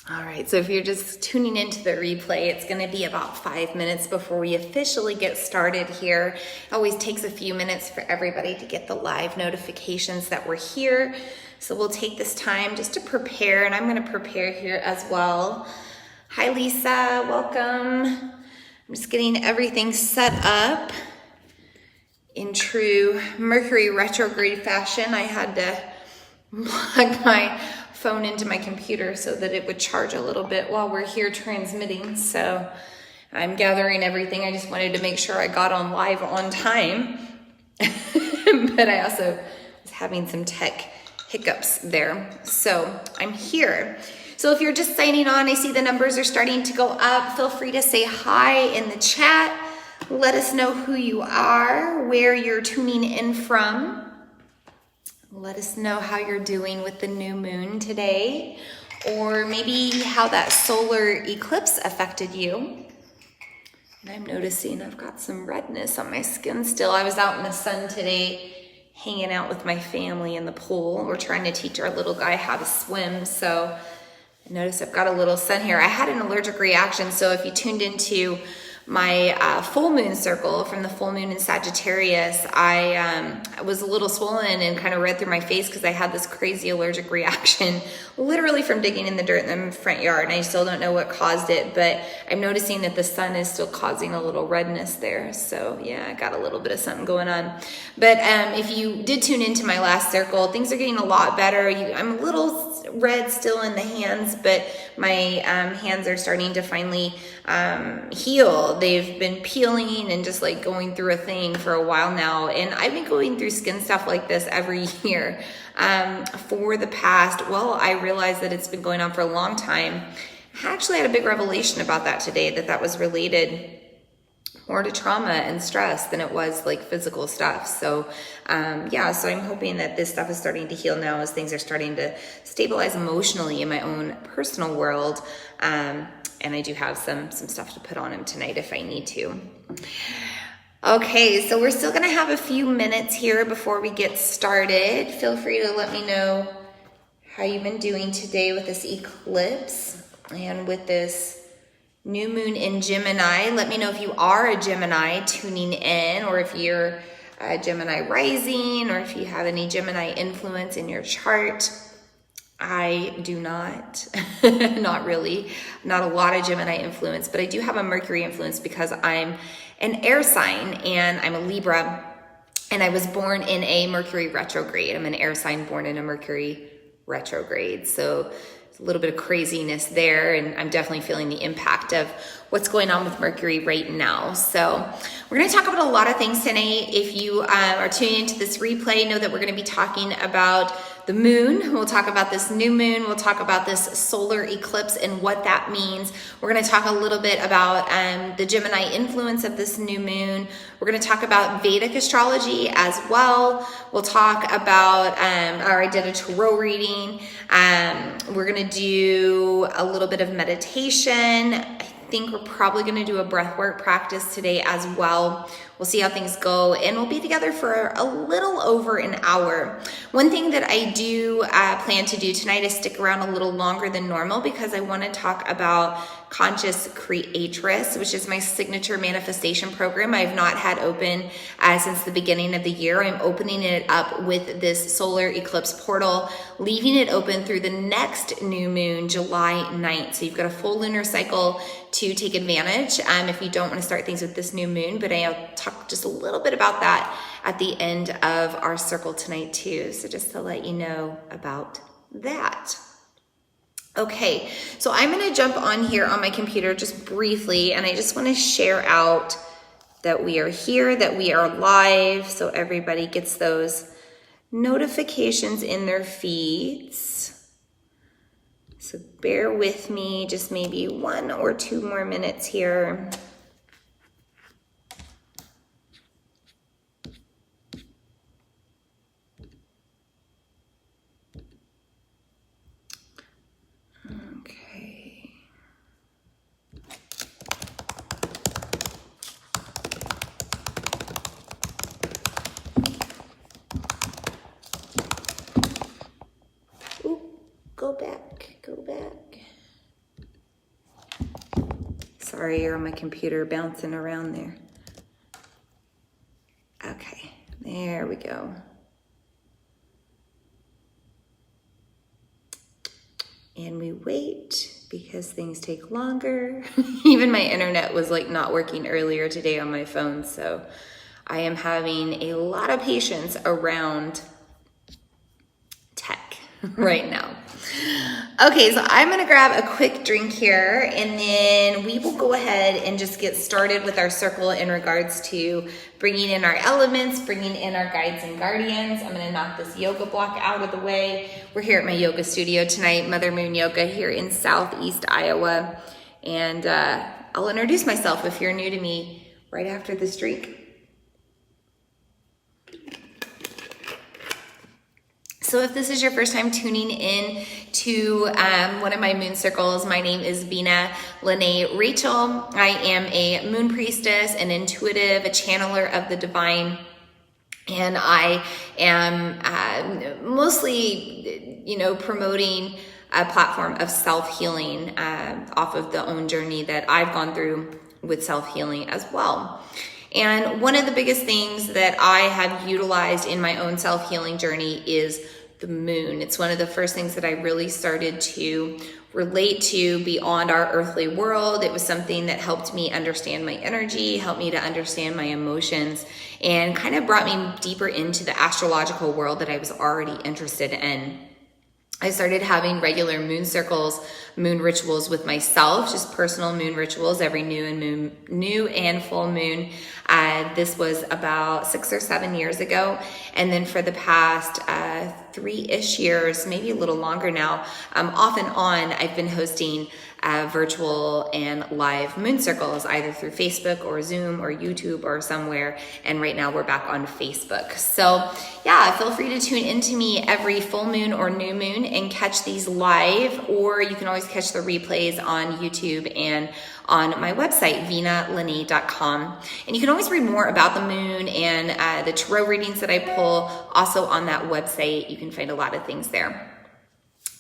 All right, so if you're just tuning into the replay, it's going to be about 5 minutes before we officially get started here. It always takes a few minutes for everybody to get the live notifications that we're here. So we'll take this time just to prepare, and I'm going to prepare here as well. Hi, Lisa, welcome. I'm just getting everything set up in true Mercury retrograde fashion. I had to plug my phone into my computer so that it would charge a little bit while we're here transmitting. So I'm gathering everything. I just wanted to make sure I got on live on time. But I also was having some tech hiccups there. So I'm here. So if you're just signing on, I see the numbers are starting to go up. Feel free to say hi in the chat. Let us know who you are, where you're tuning in from. Let us know how you're doing with the new moon today, or maybe how that solar eclipse affected you. And I'm noticing I've got some redness on my skin still. I was out in the sun today, hanging out with my family in the pool. We're trying to teach our little guy how to swim, so I notice I've got a little sun here. I had an allergic reaction, so if you tuned into my full moon circle from the full moon in Sagittarius, I was a little swollen and kind of red through my face because I had this crazy allergic reaction literally from digging in the dirt in the front yard, and I still don't know what caused it, but I'm noticing that the sun is still causing a little redness there. So yeah, I got a little bit of something going on. But if you did tune into my last circle, things are getting a lot better. I'm a little red still in the hands, but my hands are starting to finally heal. They've been peeling and just like going through a thing for a while now, and I've been going through skin stuff like this every year for the past, well, I realized that it's been going on for a long time. I actually had a big revelation about that today, that was related more to trauma and stress than it was like physical stuff. So yeah, so I'm hoping that this stuff is starting to heal now as things are starting to stabilize emotionally in my own personal world. And I do have some stuff to put on him tonight if I need to. Okay, so we're still gonna have a few minutes here before we get started. Feel free to let me know how you've been doing today with this eclipse and with this new moon in Gemini. Let me know if you are a Gemini tuning in, or if you're a Gemini rising, or if you have any Gemini influence in your chart. I do not, not really, not a lot of Gemini influence, but I do have a Mercury influence because I'm an air sign and I'm a Libra, and I was born in a Mercury retrograde. I'm an air sign born in a Mercury retrograde. So a little bit of craziness there, and I'm definitely feeling the impact of what's going on with Mercury right now. So we're going to talk about a lot of things tonight. If you are tuning into this replay, know that we're going to be talking about the moon. We'll talk about this new moon. We'll talk about this solar eclipse and what that means. We're going to talk a little bit about the Gemini influence of this new moon. We're going to talk about Vedic astrology as well. We'll talk about, I did a tarot reading. We're going to do a little bit of meditation. I think we're probably going to do a breathwork practice today as well. We'll see how things go, and we'll be together for a little over an hour. One thing that I do plan to do tonight is stick around a little longer than normal because I want to talk about Conscious Creatress, which is my signature manifestation program I've not had open since the beginning of the year. I'm opening it up with this solar eclipse portal, leaving it open through the next new moon, July 9th. So you've got a full lunar cycle to take advantage if you don't want to start things with this new moon, but I'll talk just a little bit about that at the end of our circle tonight too. So just to let you know about that. Okay, so I'm going to jump on here on my computer just briefly, and I just want to share out that we are here, that we are live, so everybody gets those notifications in their feeds. So bear with me, just maybe 1 or 2 more minutes here. Go back. Sorry, you're on my computer bouncing around there. Okay, there we go. And we wait because things take longer. Even my internet was like not working earlier today on my phone, so I am having a lot of patience around tech right now. Okay, so I'm gonna grab a quick drink here and then we will go ahead and just get started with our circle in regards to bringing in our elements, bringing in our guides and guardians. I'm gonna knock this yoga block out of the way. We're here at my yoga studio tonight, Mother Moon Yoga here in Southeast Iowa. And I'll introduce myself if you're new to me right after this drink. So if this is your first time tuning in to one of my moon circles, my name is Vina Lene Rachel. I am a moon priestess, an intuitive, a channeler of the divine. And I am mostly, promoting a platform of self-healing off of the own journey that I've gone through with self-healing as well. And one of the biggest things that I have utilized in my own self-healing journey is the moon. It's one of the first things that I really started to relate to beyond our earthly world. It was something that helped me understand my energy, helped me to understand my emotions, and kind of brought me deeper into the astrological world that I was already interested in. I started having regular moon circles, moon rituals with myself, just personal moon rituals every new and full moon. This was about 6 or 7 years ago. And then for the past 3-ish years, maybe a little longer now, off and on, I've been hosting virtual and live moon circles, either through Facebook or Zoom or YouTube or somewhere. And right now we're back on Facebook. So yeah, feel free to tune into me every full moon or new moon and catch these live, or you can always catch the replays on YouTube and on my website, vinalene.com. And you can always read more about the moon and the tarot readings that I pull also on that website. You can find a lot of things there.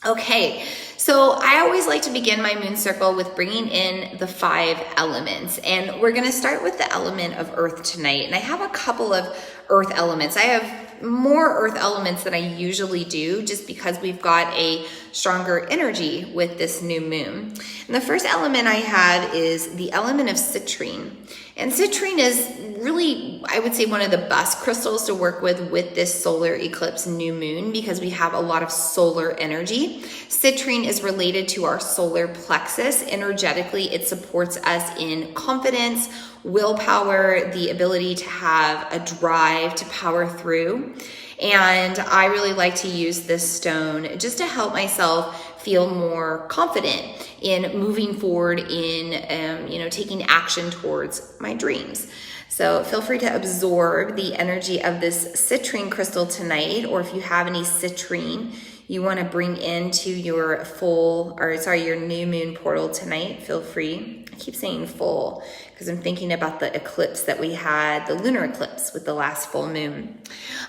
Okay, so I always like to begin my moon circle with bringing in the 5 elements. And we're gonna start with the element of earth tonight. And I have a couple of earth elements. I have more earth elements than I usually do just because we've got a stronger energy with this new moon. And the first element I have is the element of citrine. And citrine is really, I would say, one of the best crystals to work with this solar eclipse new moon because we have a lot of solar energy. Citrine is related to our solar plexus. Energetically, it supports us in confidence, willpower, the ability to have a drive to power through. And I really like to use this stone just to help myself feel more confident in moving forward in, taking action towards my dreams. So feel free to absorb the energy of this citrine crystal tonight, or if you have any citrine you want to bring into your your new moon portal tonight, feel free. I keep saying full because I'm thinking about the eclipse that we had, the lunar eclipse with the last full moon.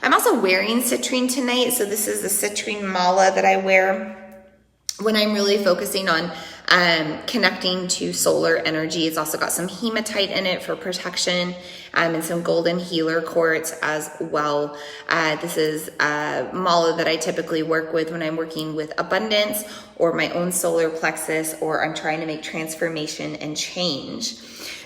I'm also wearing citrine tonight. So this is the citrine mala that I wear when I'm really focusing on connecting to solar energy. It's also got some hematite in it for protection, and some golden healer quartz as well. This is a mala that I typically work with when I'm working with abundance or my own solar plexus, or I'm trying to make transformation and change.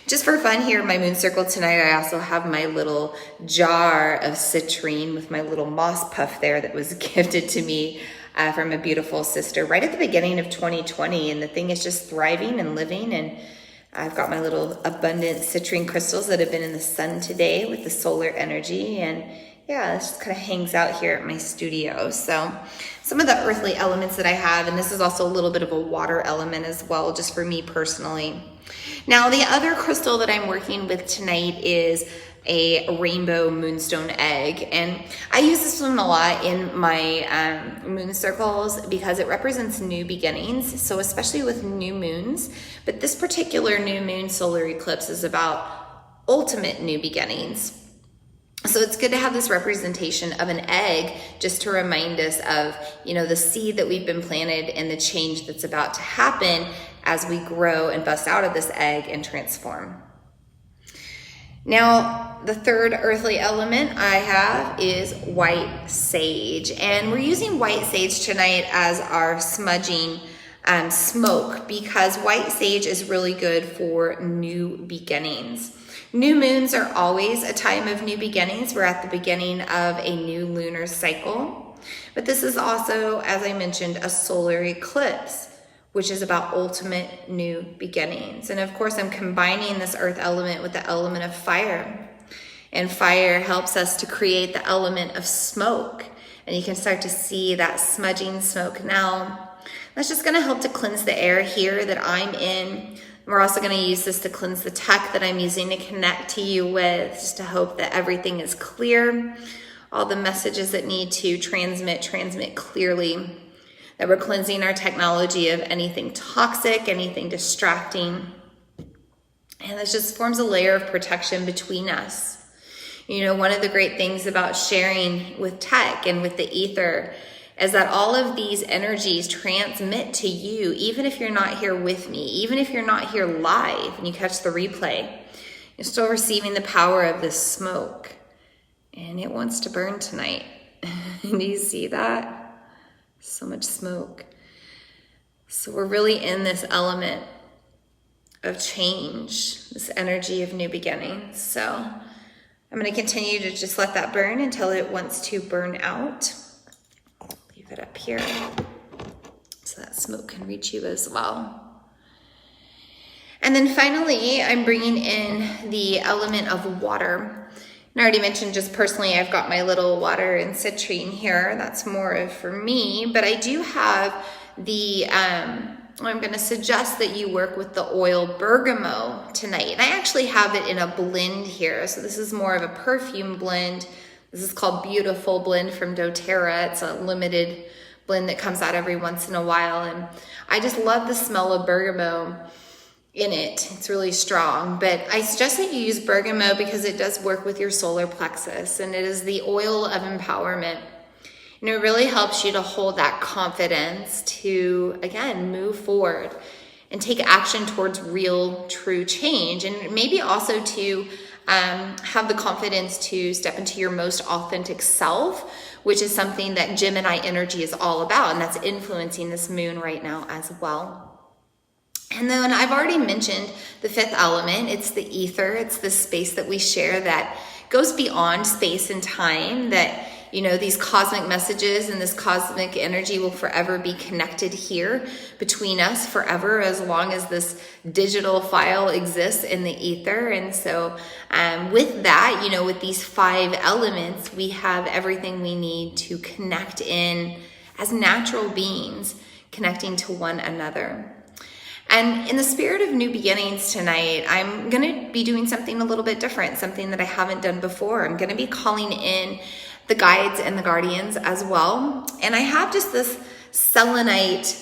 Just for fun here in my moon circle tonight, I also have my little jar of citrine with my little moss puff there that was gifted to me from a beautiful sister right at the beginning of 2020. And the thing is just thriving and living. And I've got my little abundant citrine crystals that have been in the sun today with the solar energy. And yeah, this just kind of hangs out here at my studio. So some of the earthly elements that I have, and this is also a little bit of a water element as well, just for me personally. Now, the other crystal that I'm working with tonight is a rainbow moonstone egg. And I use this one a lot in my moon circles because it represents new beginnings. So especially with new moons, but this particular new moon solar eclipse is about ultimate new beginnings. So it's good to have this representation of an egg just to remind us of, the seed that we've been planted and the change that's about to happen as we grow and bust out of this egg and transform. Now, the third earthly element I have is white sage. And we're using white sage tonight as our smudging smoke, because white sage is really good for new beginnings. New moons are always a time of new beginnings. We're at the beginning of a new lunar cycle. But this is also, as I mentioned, a solar eclipse, which is about ultimate new beginnings. And of course, I'm combining this earth element with the element of fire. And fire helps us to create the element of smoke. And you can start to see that smudging smoke now. That's just going to help to cleanse the air here that I'm in. We're also going to use this to cleanse the tech that I'm using to connect to you with, just to hope that everything is clear. All the messages that need to transmit clearly. That we're cleansing our technology of anything toxic, anything distracting. And this just forms a layer of protection between us. You know, one of the great things about sharing with tech and with the ether is that all of these energies transmit to you, even if you're not here with me, even if you're not here live and you catch the replay, you're still receiving the power of this smoke. And it wants to burn tonight. Do you see that? So much smoke. So we're really in this element of change, this energy of new beginnings. So I'm going to continue to just let that burn until it wants to burn out. Leave it up here so that smoke can reach you as well. And then finally, I'm bringing in the element of water. And I already mentioned, just personally, I've got my little water and citrine here. That's more of for me. But I do have the, I'm going to suggest that you work with the oil bergamot tonight. And I actually have it in a blend here. So this is more of a perfume blend. This is called Beautiful Blend from doTERRA. It's a limited blend that comes out every once in a while. And I just love the smell of bergamot in it. It's really strong, but I suggest that you use bergamot because it does work with your solar plexus, and it is the oil of empowerment. And it really helps you to hold that confidence to, again, move forward and take action towards real, true change. And maybe also to have the confidence to step into your most authentic self, which is something that Gemini energy is all about. And that's influencing this moon right now as well. And then I've already mentioned the fifth element. It's the ether. It's the space that we share that goes beyond space and time, that, you know, these cosmic messages and this cosmic energy will forever be connected here between us forever, as long as this digital file exists in the ether. And so with that, you know, with these 5 elements, we have everything we need to connect in as natural beings, connecting to one another. And in the spirit of new beginnings tonight, I'm going to be doing something a little bit different, something that I haven't done before. I'm going to be calling in the guides and the guardians as well. And I have just this selenite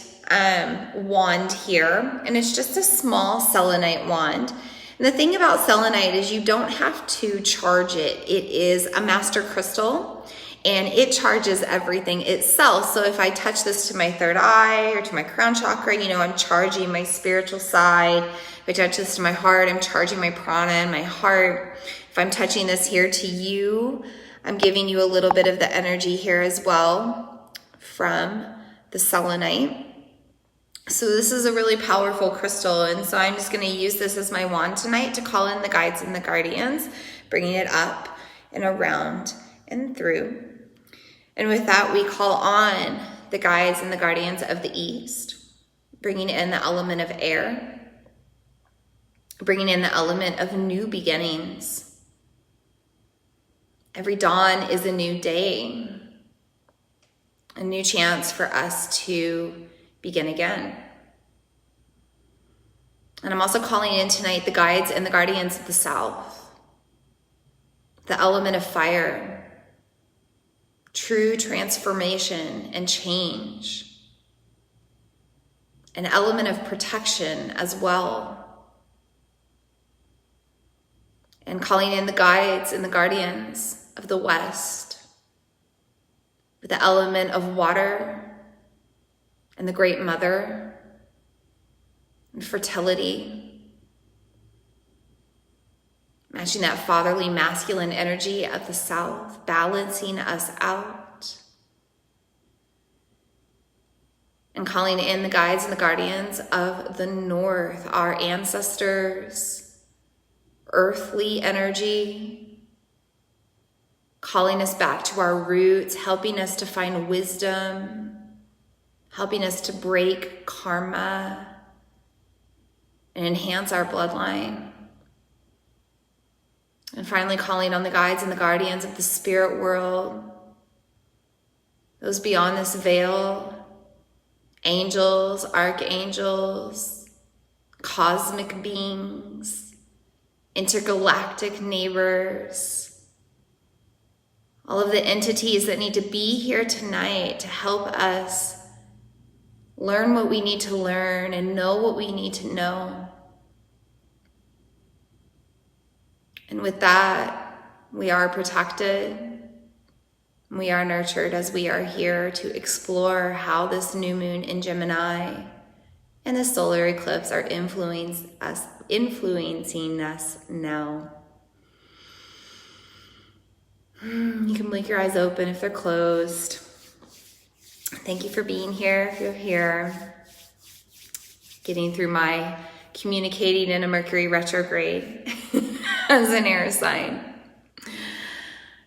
wand here, and it's just a small selenite wand. And the thing about selenite is you don't have to charge it. It is a master crystal. And it charges everything itself. So if I touch this to my third eye or to my crown chakra, you know, I'm charging my spiritual side. If I touch this to my heart, I'm charging my prana and my heart. If I'm touching this here to you, I'm giving you a little bit of the energy here as well from the selenite. So this is a really powerful crystal. And so I'm just going to use this as my wand tonight to call in the guides and the guardians, bringing it up and around and through. And with that, we call on the guides and the guardians of the East, bringing in the element of air, bringing in the element of new beginnings. Every dawn is a new day, a new chance for us to begin again. And I'm also calling in tonight the guides and the guardians of the South, the element of fire, true transformation and change, an element of protection as well. And calling in the guides and the guardians of the West, with the element of water and the Great Mother, and fertility. Matching that fatherly masculine energy of the south, balancing us out. And calling in the guides and the guardians of the north, our ancestors, earthly energy, calling us back to our roots, helping us to find wisdom, helping us to break karma and enhance our bloodline. And finally, calling on the guides and the guardians of the spirit world, those beyond this veil, angels, archangels, cosmic beings, intergalactic neighbors, all of the entities that need to be here tonight to help us learn what we need to learn and know what we need to know. And with that, we are protected. We are nurtured as we are here to explore how this new moon in Gemini and the solar eclipse are influencing us now. You can blink your eyes open if they're closed. Thank you for being here if you're here. Getting through my communicating in a Mercury retrograde as an air sign.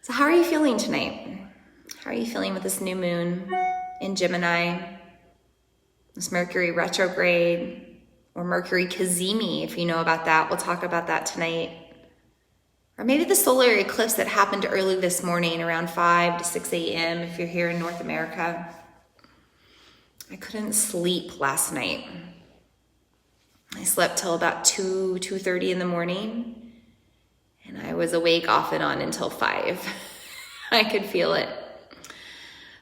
So how are you feeling tonight? How are you feeling with this new moon in Gemini? This Mercury retrograde, or Mercury Cazimi, if you know about that. We'll talk about that tonight. Or maybe the solar eclipse that happened early this morning around 5 to 6 a.m. if you're here in North America. I couldn't sleep last night. I slept till about 2:30 in the morning, and I was awake off and on until 5. I could feel it.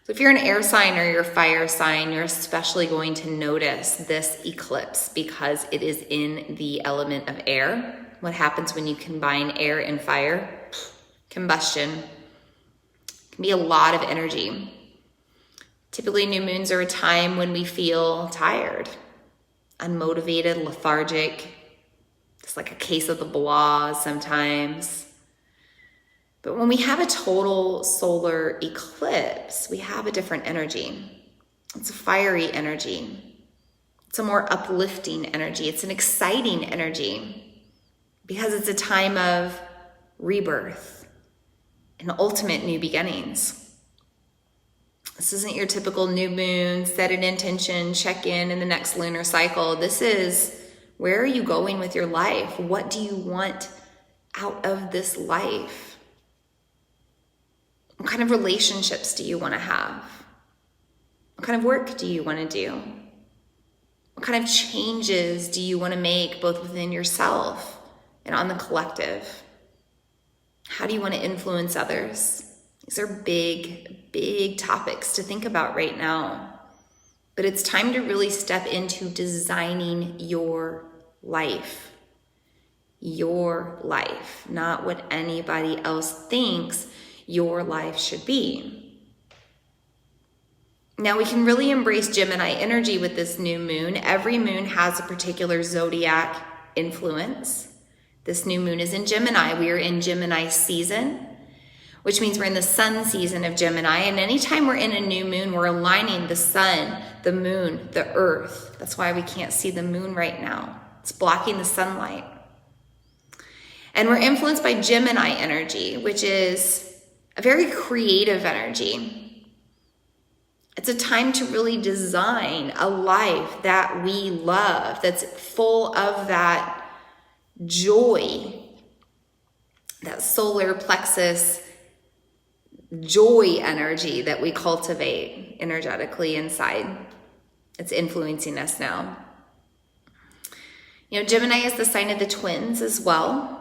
So if you're an air sign or you're a fire sign, you're especially going to notice this eclipse because it is in the element of air. What happens when you combine air and fire? Combustion. It can be a lot of energy. Typically, new moons are a time when we feel tired, unmotivated, lethargic. It's like a case of the blah sometimes. But when we have a total solar eclipse, we have a different energy. It's a fiery energy. It's a more uplifting energy. It's an exciting energy because it's a time of rebirth and ultimate new beginnings. This isn't your typical new moon, set an intention, check in the next lunar cycle. This is, where are you going with your life? What do you want out of this life? What kind of relationships do you want to have? What kind of work do you want to do? What kind of changes do you want to make both within yourself and on the collective? How do you want to influence others? These are big, big topics to think about right now. But it's time to really step into designing your life. Your life, not what anybody else thinks your life should be. Now we can really embrace Gemini energy with this new moon. Every moon has a particular zodiac influence. This new moon is in Gemini. We are in Gemini season, which means we're in the sun season of Gemini. And anytime we're in a new moon, we're aligning the sun, the moon, the earth. That's why we can't see the moon right now. It's blocking the sunlight. And we're influenced by Gemini energy, which is a very creative energy. It's a time to really design a life that we love, that's full of that joy, that solar plexus joy energy that we cultivate energetically inside. It's influencing us now. You know, Gemini is the sign of the twins as well.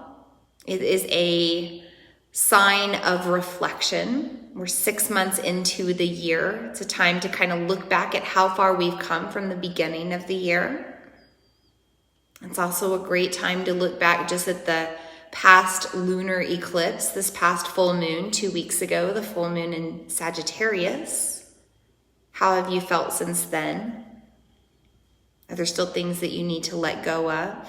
It is a sign of reflection. We're 6 months into the year. It's a time to kind of look back at how far we've come from the beginning of the year. It's also a great time to look back just at the past lunar eclipse, this past full moon 2 weeks ago, the full moon in Sagittarius. How have you felt since then? Are there still things that you need to let go of?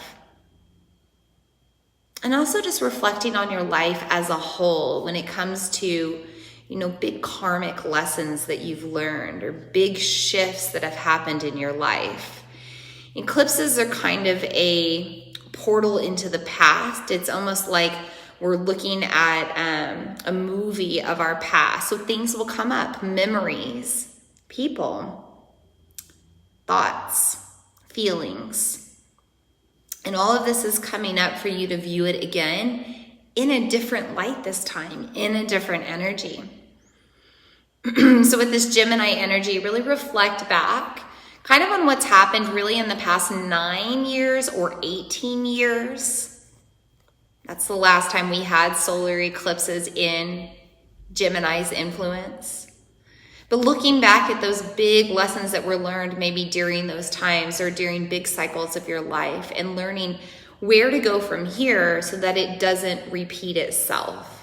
And also just reflecting on your life as a whole when it comes to, big karmic lessons that you've learned or big shifts that have happened in your life. Eclipses are kind of a portal into the past. It's almost like we're looking at a movie of our past. So things will come up, memories, people, thoughts, feelings. And all of this is coming up for you to view it again in a different light this time, in a different energy. So with this Gemini energy, really reflect back kind of on what's happened really in the past 9 years or 18 years. That's the last time we had solar eclipses in Gemini's influence. But looking back at those big lessons that were learned maybe during those times or during big cycles of your life and learning where to go from here so that it doesn't repeat itself.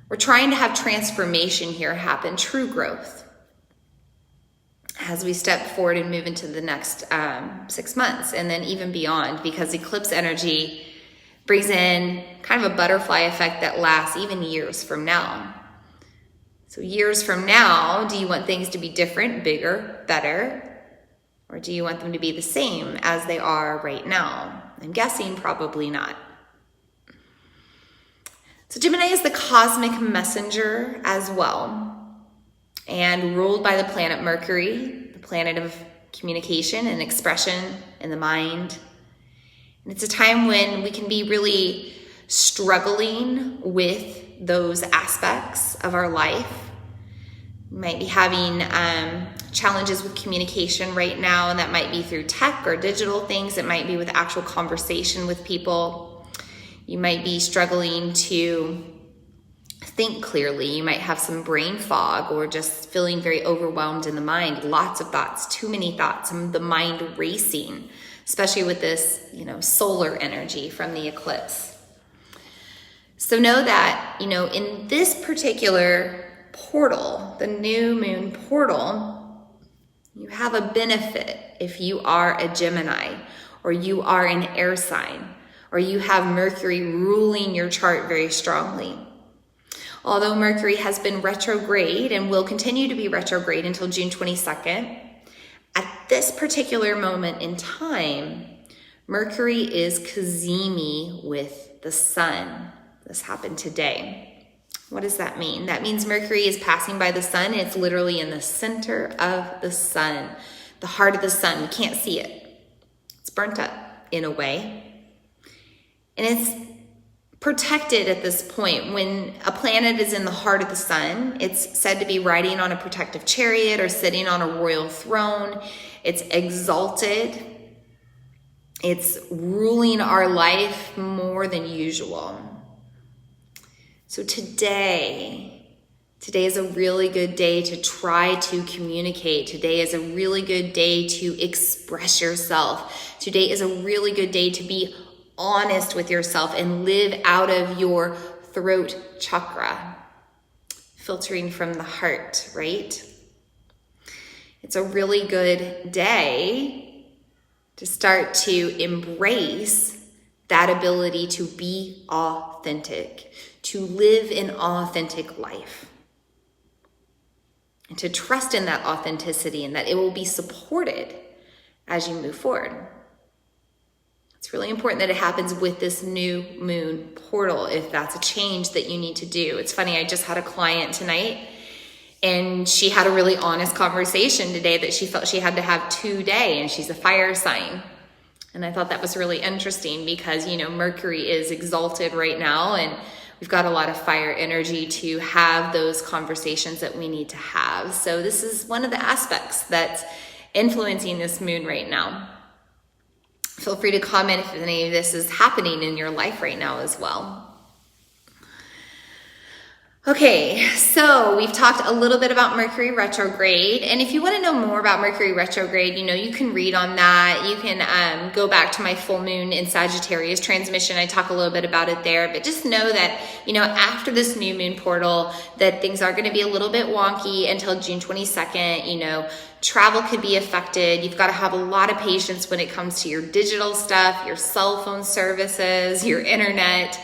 We're trying to have transformation here happen, true growth, as we step forward and move into the next 6 months and then even beyond, because eclipse energy brings in kind of a butterfly effect that lasts even years from now. So years from now, do you want things to be different, bigger, better? Or do you want them to be the same as they are right now? I'm guessing probably not. So Gemini is the cosmic messenger as well, and ruled by the planet Mercury, the planet of communication and expression in the mind. And it's a time when we can be really struggling with those aspects of our life. We might be having challenges with communication right now, and that might be through tech or digital things. It might be with actual conversation with people. You might be struggling to think clearly. You might have some brain fog or just feeling very overwhelmed in the mind. Lots of thoughts, too many thoughts, the mind racing, especially with this, solar energy from the eclipse. So know that, in this particular portal, the new moon portal, you have a benefit if you are a Gemini or you are an air sign, or you have Mercury ruling your chart very strongly. Although Mercury has been retrograde and will continue to be retrograde until June 22nd, at this particular moment in time, Mercury is cazimi with the sun. This happened today. What does that mean? That means Mercury is passing by the sun. It's literally in the center of the sun, the heart of the sun. You can't see it. It's burnt up in a way. And it's protected at this point. When a planet is in the heart of the sun, it's said to be riding on a protective chariot or sitting on a royal throne. It's exalted. It's ruling our life more than usual. So today is a really good day to try to communicate. Today is a really good day to express yourself. Today is a really good day to be honest with yourself and live out of your throat chakra, filtering from the heart, right? It's a really good day to start to embrace that ability to be authentic, to live an authentic life, and to trust in that authenticity and that it will be supported as you move forward. It's really important that it happens with this new moon portal if that's a change that you need to do. It's funny, I just had a client tonight and she had a really honest conversation today that she felt she had to have today, and she's a fire sign. And I thought that was really interesting because, Mercury is exalted right now and we've got a lot of fire energy to have those conversations that we need to have. So this is one of the aspects that's influencing this moon right now. Feel free to comment if any of this is happening in your life right now as well. Okay, so we've talked a little bit about Mercury retrograde, and if you want to know more about Mercury retrograde, you can read on that. You can go back to my full moon in Sagittarius transmission. I talk a little bit about it there, but just know that, after this new moon portal, that things are going to be a little bit wonky until June 22nd. Travel could be affected. You've got to have a lot of patience when it comes to your digital stuff, your cell phone services, your internet.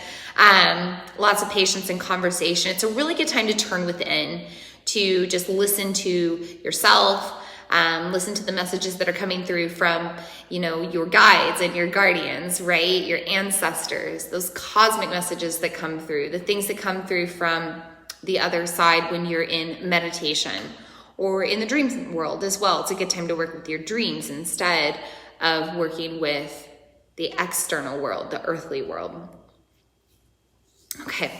Lots of patience and conversation. It's a really good time to turn within, to just listen to yourself, listen to the messages that are coming through from, your guides and your guardians, right? Your ancestors, those cosmic messages that come through, the things that come through from the other side when you're in meditation or in the dream world as well. It's a good time to work with your dreams instead of working with the external world, the earthly world. Okay,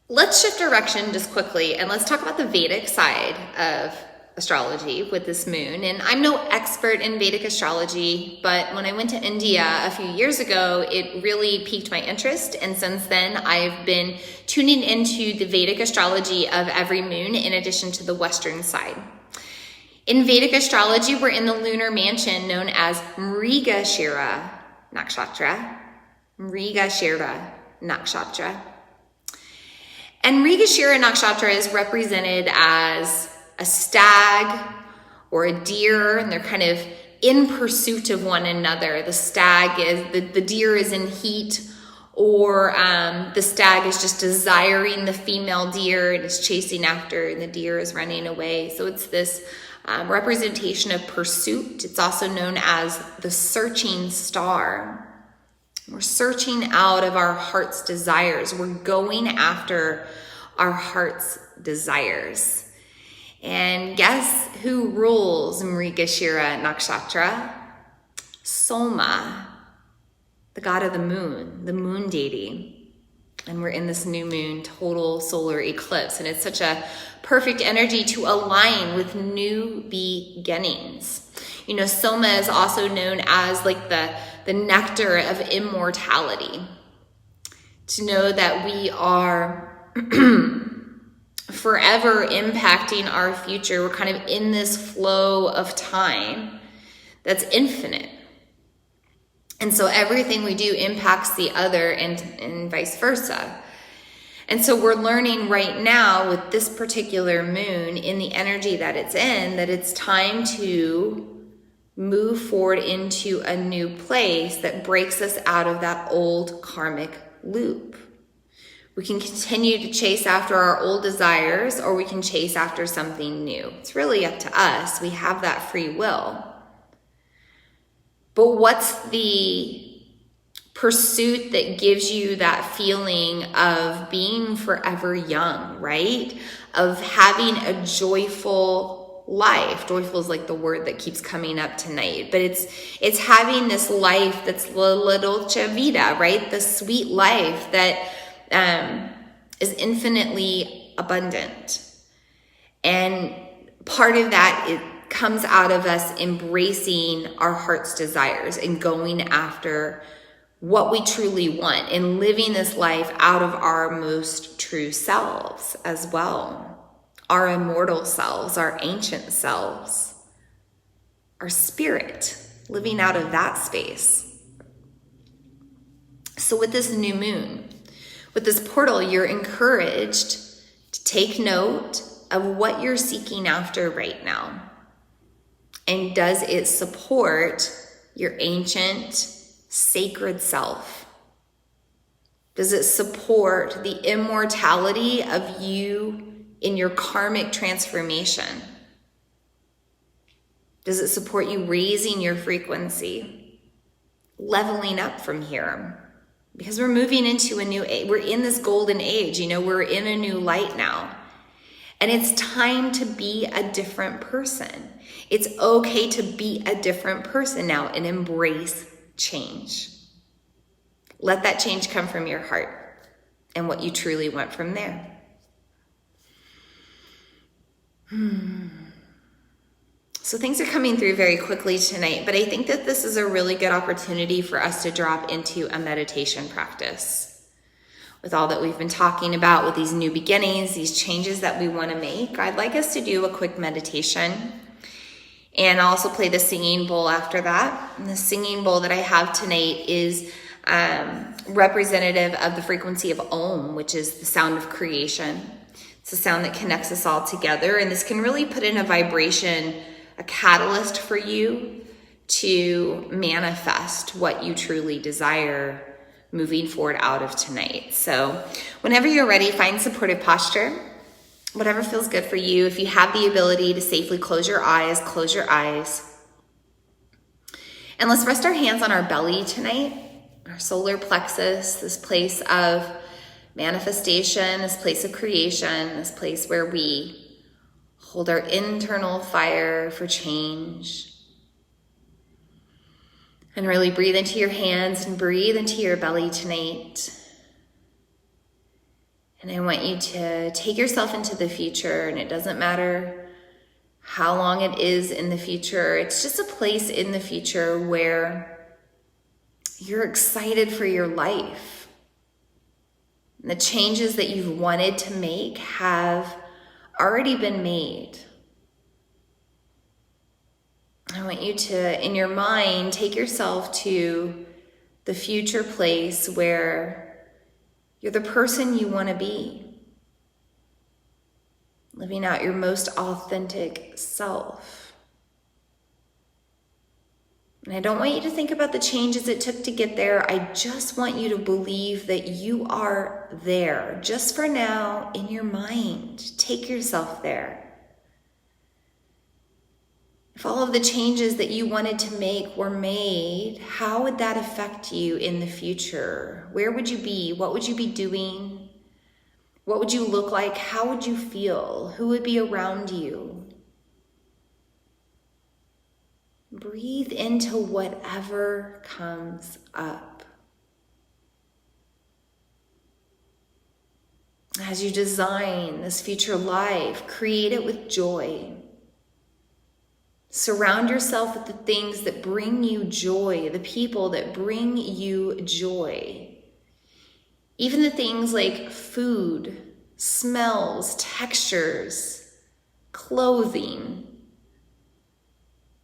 let's shift direction just quickly and let's talk about the Vedic side of astrology with this moon. And I'm no expert in Vedic astrology, but when I went to India a few years ago, it really piqued my interest. And since then, I've been tuning into the Vedic astrology of every moon in addition to the Western side. In Vedic astrology, we're in the lunar mansion known as Mrigashira Nakshatra. Mrigashira Nakshatra. And Mrigashira Nakshatra is represented as a stag or a deer, and they're kind of in pursuit of one another. The stag is, the deer is in heat, or the stag is just desiring the female deer and is chasing after, and the deer is running away. So it's this representation of pursuit. It's also known as the searching star. We're searching out of our heart's desires. We're going after our heart's desires. And guess who rules Mrigashira Nakshatra? Soma, the god of the moon deity. And we're in this new moon total solar eclipse. And it's such a perfect energy to align with new beginnings. Soma is also known as like the nectar of immortality. To know that we are forever impacting our future. We're kind of in this flow of time that's infinite. And so everything we do impacts the other and vice versa. And so we're learning right now with this particular moon in the energy that it's in, that it's time to move forward into a new place that breaks us out of that old karmic loop. We can continue to chase after our old desires, or we can chase after something new. It's really up to us. We have that free will. But what's the pursuit that gives you that feeling of being forever young, right? Of having a joyful life. Joyful is like the word that keeps coming up tonight, but it's having this life that's la dolce vita, right? The sweet life that is infinitely abundant. And part of that, it comes out of us embracing our heart's desires and going after what we truly want and living this life out of our most true selves as well. Our immortal selves, our ancient selves, our spirit, living out of that space. So with this new moon, with this portal, you're encouraged to take note of what you're seeking after right now. And does it support your ancient, sacred self? Does it support the immortality of you in your karmic transformation? Does it support you raising your frequency, leveling up from here? Because we're moving into a new age. We're in this golden age, we're in a new light now. And it's time to be a different person. It's okay to be a different person now and embrace change. Let that change come from your heart and what you truly want from there. So things are coming through very quickly tonight, but I think that this is a really good opportunity for us to drop into a meditation practice. with all that we've been talking about, with these new beginnings, these changes that we want to make, I'd like us to do a quick meditation. And I'll also play the singing bowl after that. And the singing bowl that I have tonight is representative of the frequency of Om, which is the sound of creation. It's a sound that connects us all together. And this can really put in a vibration, a catalyst for you to manifest what you truly desire moving forward out of tonight. So whenever you're ready, find supportive posture, whatever feels good for you. If you have the ability to safely close your eyes, close your eyes. And let's rest our hands on our belly tonight, our solar plexus, this place of manifestation, this place of creation, this place where we hold our internal fire for change. And really breathe into your hands and breathe into your belly tonight. And I want you to take yourself into the future, and it doesn't matter how long it is in the future. It's just a place in the future where you're excited for your life. And the changes that you've wanted to make have already been made. I want you to, in your mind, take yourself to the future place where you're the person you want to be, living out your most authentic self. And I don't want you to think about the changes it took to get there. I just want you to believe that you are there, just for now, in your mind. Take yourself there. If all of the changes that you wanted to make were made, how would that affect you in the future? Where would you be? What would you be doing? What would you look like? How would you feel? Who would be around you? Breathe into whatever comes up. As you design this future life, create it with joy. Surround yourself with the things that bring you joy, the people that bring you joy. Even the things like food, smells, textures, clothing,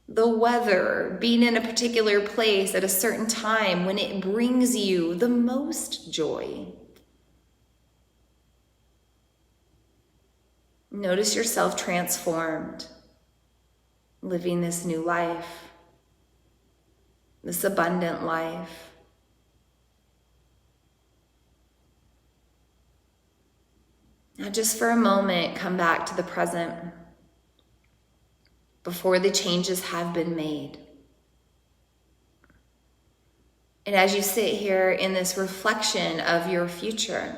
the weather, being in a particular place at a certain time when it brings you the most joy. Notice yourself transformed, living this new life, this abundant life. Now, just for a moment, come back to the present before the changes have been made. And as you sit here in this reflection of your future,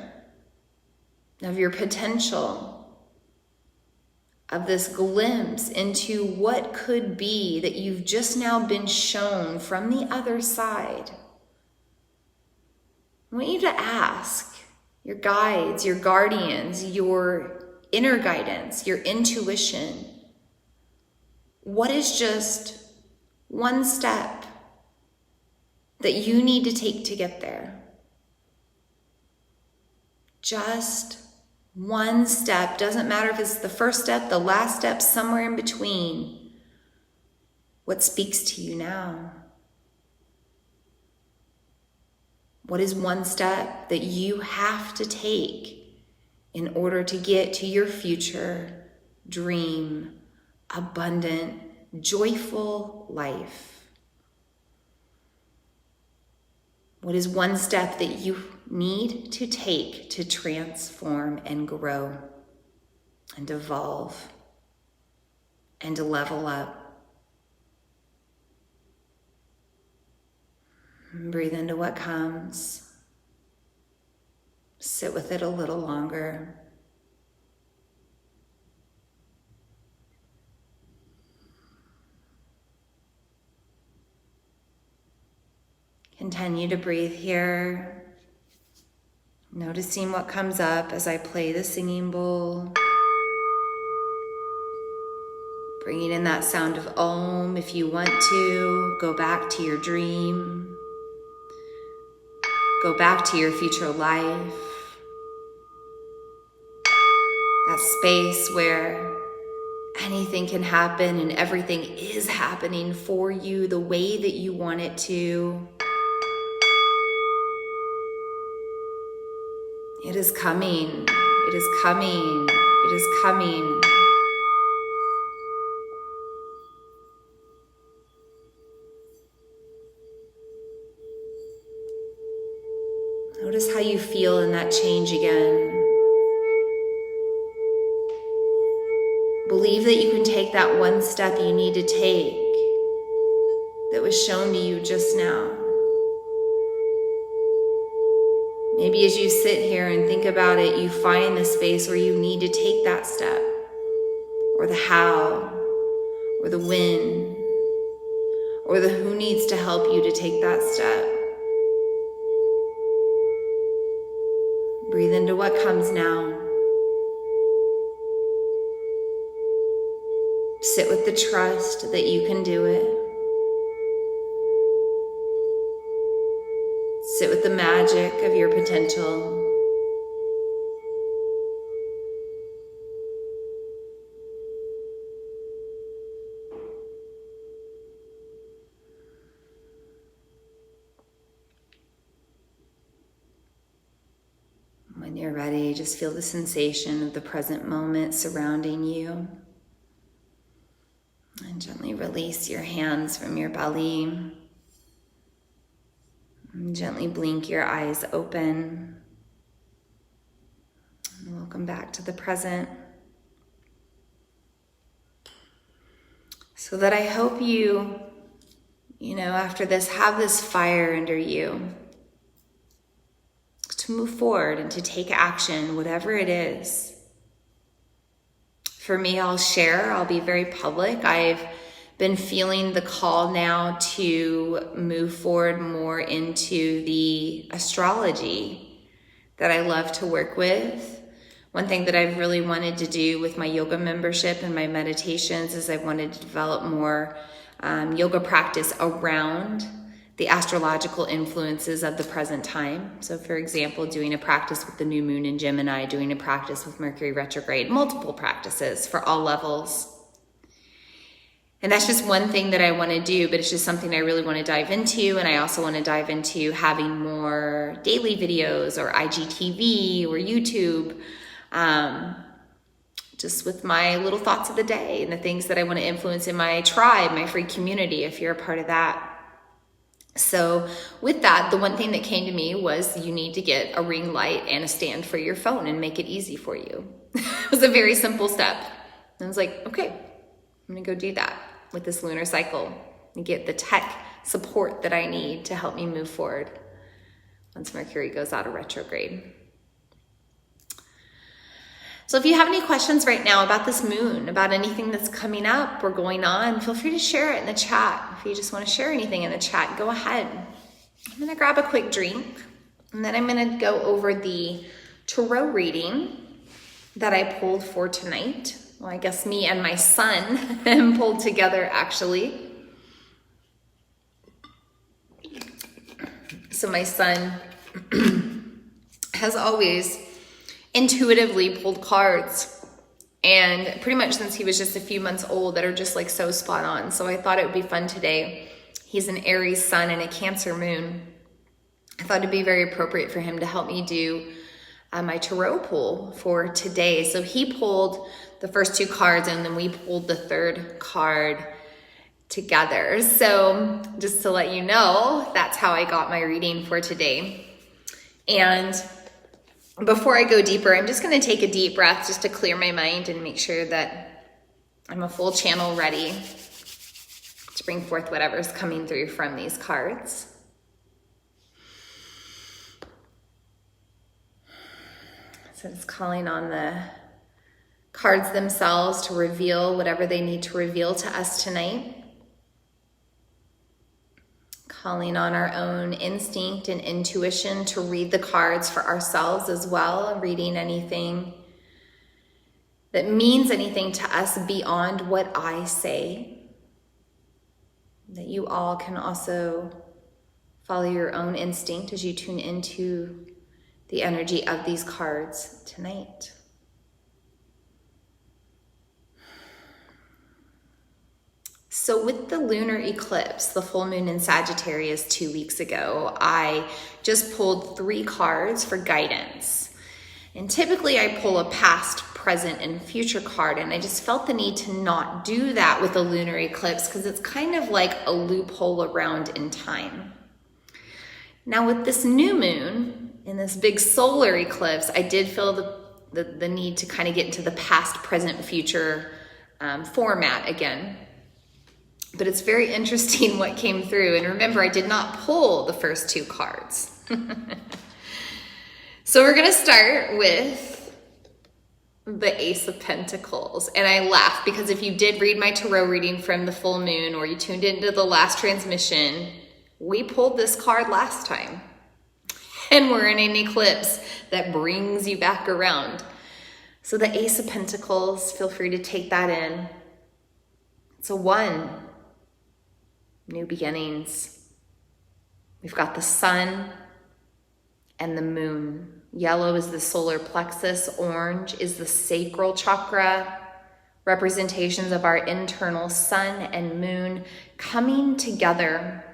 of your potential, of this glimpse into what could be that you've just now been shown from the other side, I want you to ask your guides, your guardians, your inner guidance, your intuition, what is just one step that you need to take to get there? Just one step. Doesn't matter if it's the first step, the last step, somewhere in between. What speaks to you now? What is one step that you have to take in order to get to your future, dream, abundant, joyful life? What is one step that you need to take to transform and grow and evolve and to level up? Breathe into what comes. Sit with it a little longer. Continue to breathe here, noticing what comes up as I play the singing bowl. Bringing in that sound of Om. If you want to, go back to your dream. Go back to your future life. that space where anything can happen and everything is happening for you the way that you want it to. It is coming. It is coming. It is coming. Notice how you feel in that change again. Believe that you can take that one step you need to take that was shown to you just now. Maybe as you sit here and think about it, you find the space where you need to take that step, or the how, or the when, or the who needs to help you to take that step. Breathe into what comes now. Sit with the trust that you can do it. Sit with the magic of your potential. When you're ready, just feel the sensation of the present moment surrounding you. And gently release your hands from your belly. And gently blink your eyes open. And welcome back to the present. So that I hope you, after this, have this fire under you to move forward and to take action, whatever it is. For me, I'll be very public. I've been feeling the call now to move forward more into the astrology that I love to work with. One thing that I've really wanted to do with my yoga membership and my meditations is I wanted to develop more yoga practice around the astrological influences of the present time. So for example, doing a practice with the new moon in Gemini, doing a practice with Mercury retrograde, multiple practices for all levels. And that's just one thing that I want to do, but it's just something I really want to dive into. And I also want to dive into having more daily videos or IGTV or YouTube, just with my little thoughts of the day and the things that I want to influence in my tribe, my free community, if you're a part of that. So with that, the one thing that came to me was you need to get a ring light and a stand for your phone and make it easy for you. It was a very simple step. And I was like, okay, I'm gonna go do that with this lunar cycle and get the tech support that I need to help me move forward once Mercury goes out of retrograde. So if you have any questions right now about this moon, about anything that's coming up or going on, feel free to share it in the chat. If you just want to share anything in the chat, go ahead. I'm going to grab a quick drink, and then I'm going to go over the tarot reading that I pulled for tonight. Well, I guess me and my son pulled together, actually. So my son has always intuitively pulled cards, and pretty much since he was just a few months old, that are just like so spot on. So I thought it would be fun today. He's an Aries sun and a Cancer moon. I thought it'd be very appropriate for him to help me do my tarot pull for today. So he pulled the first two cards, and then we pulled the third card together. So just to let you know, that's how I got my reading for today. And before I go deeper, I'm just going to take a deep breath just to clear my mind and make sure that I'm a full channel ready to bring forth whatever's coming through from these cards. So it's calling on the cards themselves to reveal whatever they need to reveal to us tonight. Calling on our own instinct and intuition to read the cards for ourselves as well, reading anything that means anything to us beyond what I say. That you all can also follow your own instinct as you tune into the energy of these cards tonight. So with the lunar eclipse, the full moon in Sagittarius 2 weeks ago, I just pulled 3 cards for guidance. And typically I pull a past, present, and future card, and I just felt the need to not do that with a lunar eclipse because it's kind of like a loophole around in time. Now with this new moon in this big solar eclipse, I did feel the need to kind of get into the past, present, future format again. But it's very interesting what came through. And remember, I did not pull the first 2 cards. So we're going to start with the Ace of Pentacles. And I laugh because if you did read my tarot reading from the full moon or you tuned into the last transmission, we pulled this card last time. And we're in an eclipse that brings you back around. So the Ace of Pentacles, feel free to take that in. It's a 1. New beginnings. We've got the sun and the moon. Yellow is the solar plexus. Orange is the sacral chakra. Representations of our internal sun and moon coming together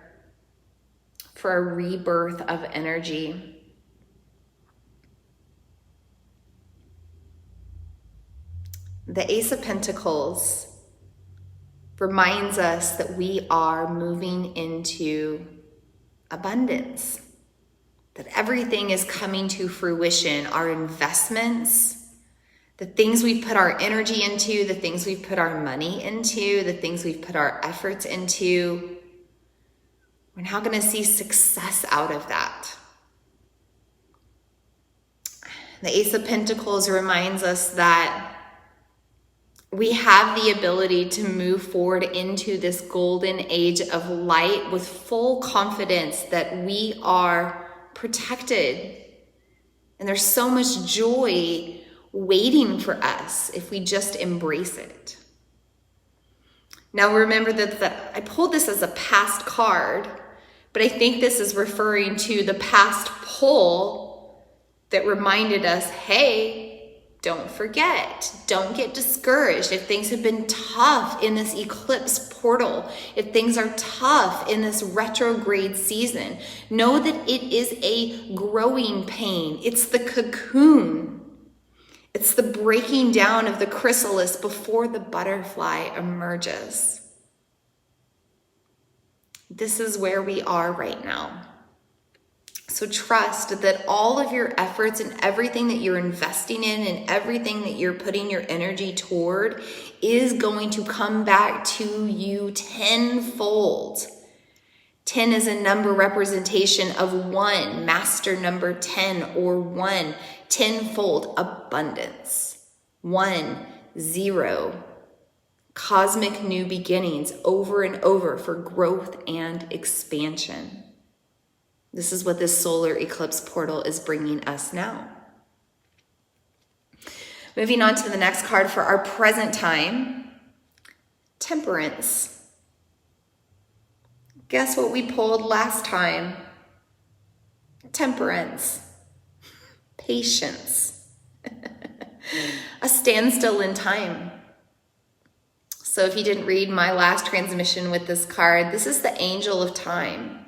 for a rebirth of energy. The Ace of Pentacles reminds us that we are moving into abundance, that everything is coming to fruition. Our investments, the things we've put our energy into, the things we've put our money into, the things we've put our efforts into, we're now going to see success out of that. The Ace of Pentacles reminds us that we have the ability to move forward into this golden age of light with full confidence that we are protected. And there's so much joy waiting for us if we just embrace it. Now remember that I pulled this as a past card, but I think this is referring to the past pull that reminded us, hey, don't forget, don't get discouraged. If things have been tough in this eclipse portal, if things are tough in this retrograde season, know that it is a growing pain. It's the cocoon. It's the breaking down of the chrysalis before the butterfly emerges. This is where we are right now. So trust that all of your efforts and everything that you're investing in and everything that you're putting your energy toward is going to come back to you tenfold. 10 is a number representation of 1, master number 10, or 1, tenfold abundance. 1, 0, cosmic new beginnings over and over for growth and expansion. This is what this solar eclipse portal is bringing us now. Moving on to the next card for our present time, Temperance. Guess what we pulled last time? Temperance. Patience. A standstill in time. So if you didn't read my last transmission with this card, this is the angel of time.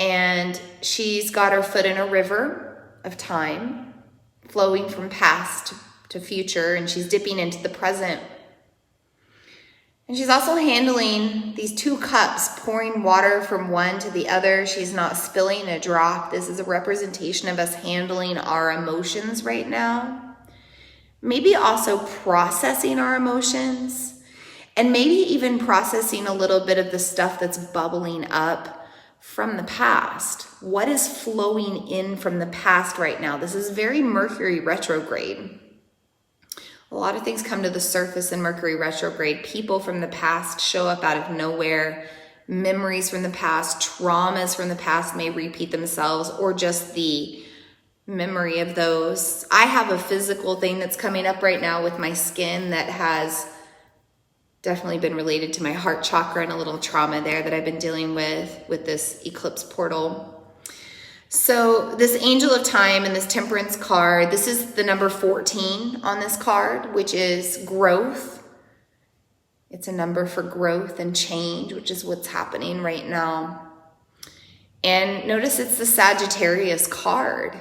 And she's got her foot in a river of time, flowing from past to future, and she's dipping into the present. And she's also handling these 2 cups, pouring water from one to the other. She's not spilling a drop. This is a representation of us handling our emotions right now. Maybe also processing our emotions, and maybe even processing a little bit of the stuff that's bubbling up from the past. What is flowing in from the past right now? This is very Mercury retrograde. A lot of things come to the surface in Mercury retrograde. People from the past show up out of nowhere. Memories from the past, traumas from the past may repeat themselves, or just the memory of those. I have a physical thing that's coming up right now with my skin that has definitely been related to my heart chakra and a little trauma there that I've been dealing with this eclipse portal. So this angel of time and this temperance card, this is the number 14 on this card, which is growth, It's a number for growth and change, which is what's happening right now. And notice it's the Sagittarius card.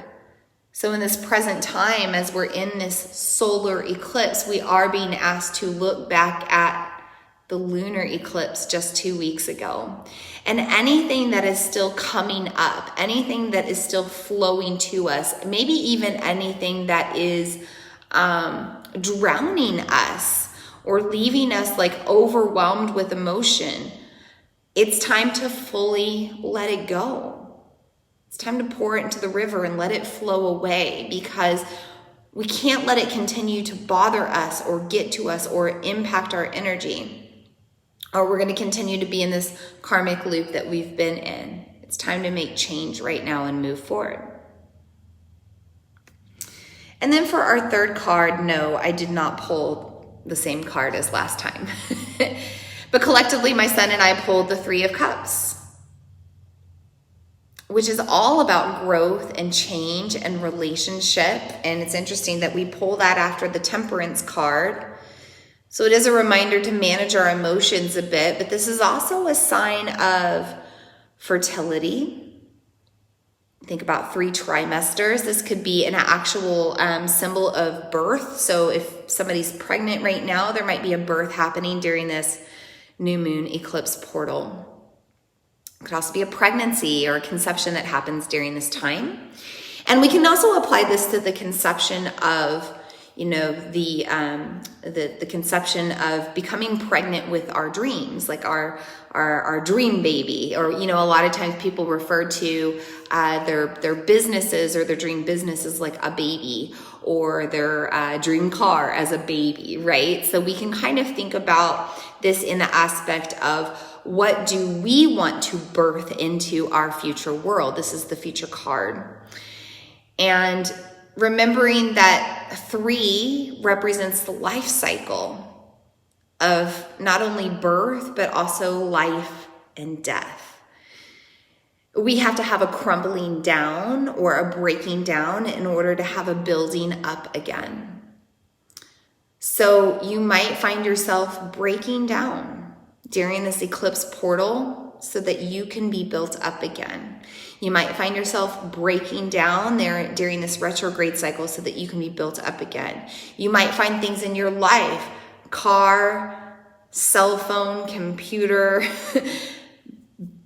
So in this present time, as we're in this solar eclipse, we are being asked to look back at the lunar eclipse just 2 weeks ago. And anything that is still coming up, anything that is still flowing to us, maybe even anything that is drowning us or leaving us like overwhelmed with emotion, it's time to fully let it go. It's time to pour it into the river and let it flow away, because we can't let it continue to bother us or get to us or impact our energy, or we're going to continue to be in this karmic loop that we've been in. It's time to make change right now and move forward. And then for our third card, no, I did not pull the same card as last time. But collectively, my son and I pulled the Three of Cups, which is all about growth and change and relationship. And it's interesting that we pull that after the Temperance card. So it is a reminder to manage our emotions a bit, but this is also a sign of fertility. Think about 3 trimesters. This could be an actual symbol of birth. So if somebody's pregnant right now, there might be a birth happening during this new moon eclipse portal. It could also be a pregnancy or a conception that happens during this time. And we can also apply this to the conception of, the conception of becoming pregnant with our dreams, like our dream baby, or, a lot of times people refer to their businesses or their dream business as like a baby, or their dream car as a baby, right? So we can kind of think about this in the aspect of, what do we want to birth into our future world? This is the future card. And remembering that 3 represents the life cycle of not only birth, but also life and death. We have to have a crumbling down or a breaking down in order to have a building up again. So you might find yourself breaking down during this eclipse portal so that you can be built up again. You might find yourself breaking down there during this retrograde cycle so that you can be built up again. You might find things in your life, car, cell phone, computer,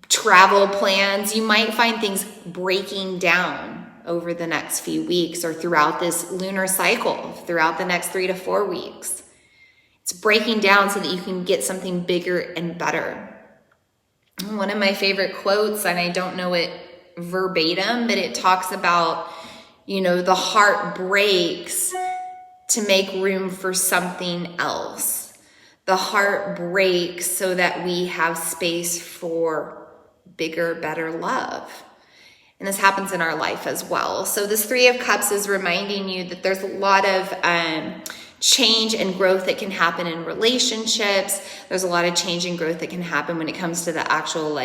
travel plans. You might find things breaking down over the next few weeks or throughout this lunar cycle, throughout the next 3 to 4 weeks. It's breaking down so that you can get something bigger and better. One of my favorite quotes, and I don't know it verbatim, but it talks about, the heart breaks to make room for something else. The heart breaks so that we have space for bigger, better love. And this happens in our life as well. So this 3 of Cups is reminding you that there's a lot of change and growth that can happen in relationships. There's a lot of change and growth that can happen when it comes to the actual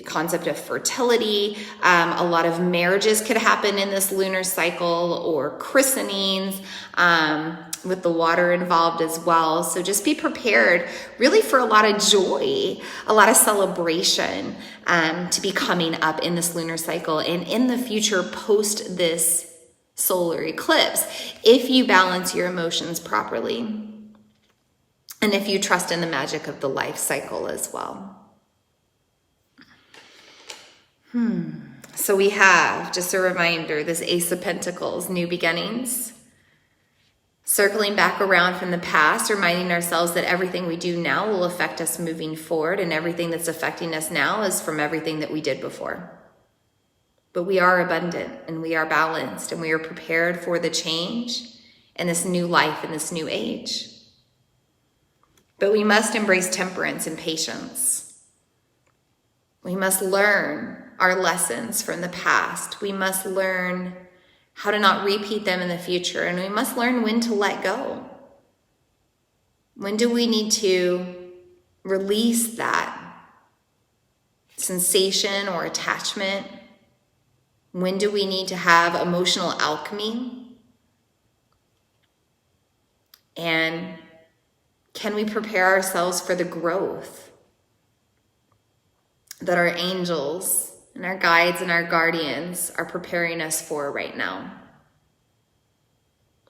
concept of fertility. A lot of marriages could happen in this lunar cycle, or christenings, with the water involved as well. So just be prepared really for a lot of joy, a lot of celebration to be coming up in this lunar cycle and in the future post this solar eclipse, if you balance your emotions properly and if you trust in the magic of the life cycle as well. So we have, just a reminder, this Ace of Pentacles, new beginnings, circling back around from the past, reminding ourselves that everything we do now will affect us moving forward, and everything that's affecting us now is from everything that we did before. But we are abundant and we are balanced and we are prepared for the change and this new life and this new age. But we must embrace temperance and patience. We must learn our lessons from the past. We must learn how to not repeat them in the future, and we must learn when to let go. When do we need to release that sensation or attachment? When do we need to have emotional alchemy and Can we prepare ourselves for the growth that our angels and our guides and our guardians are preparing us for right now?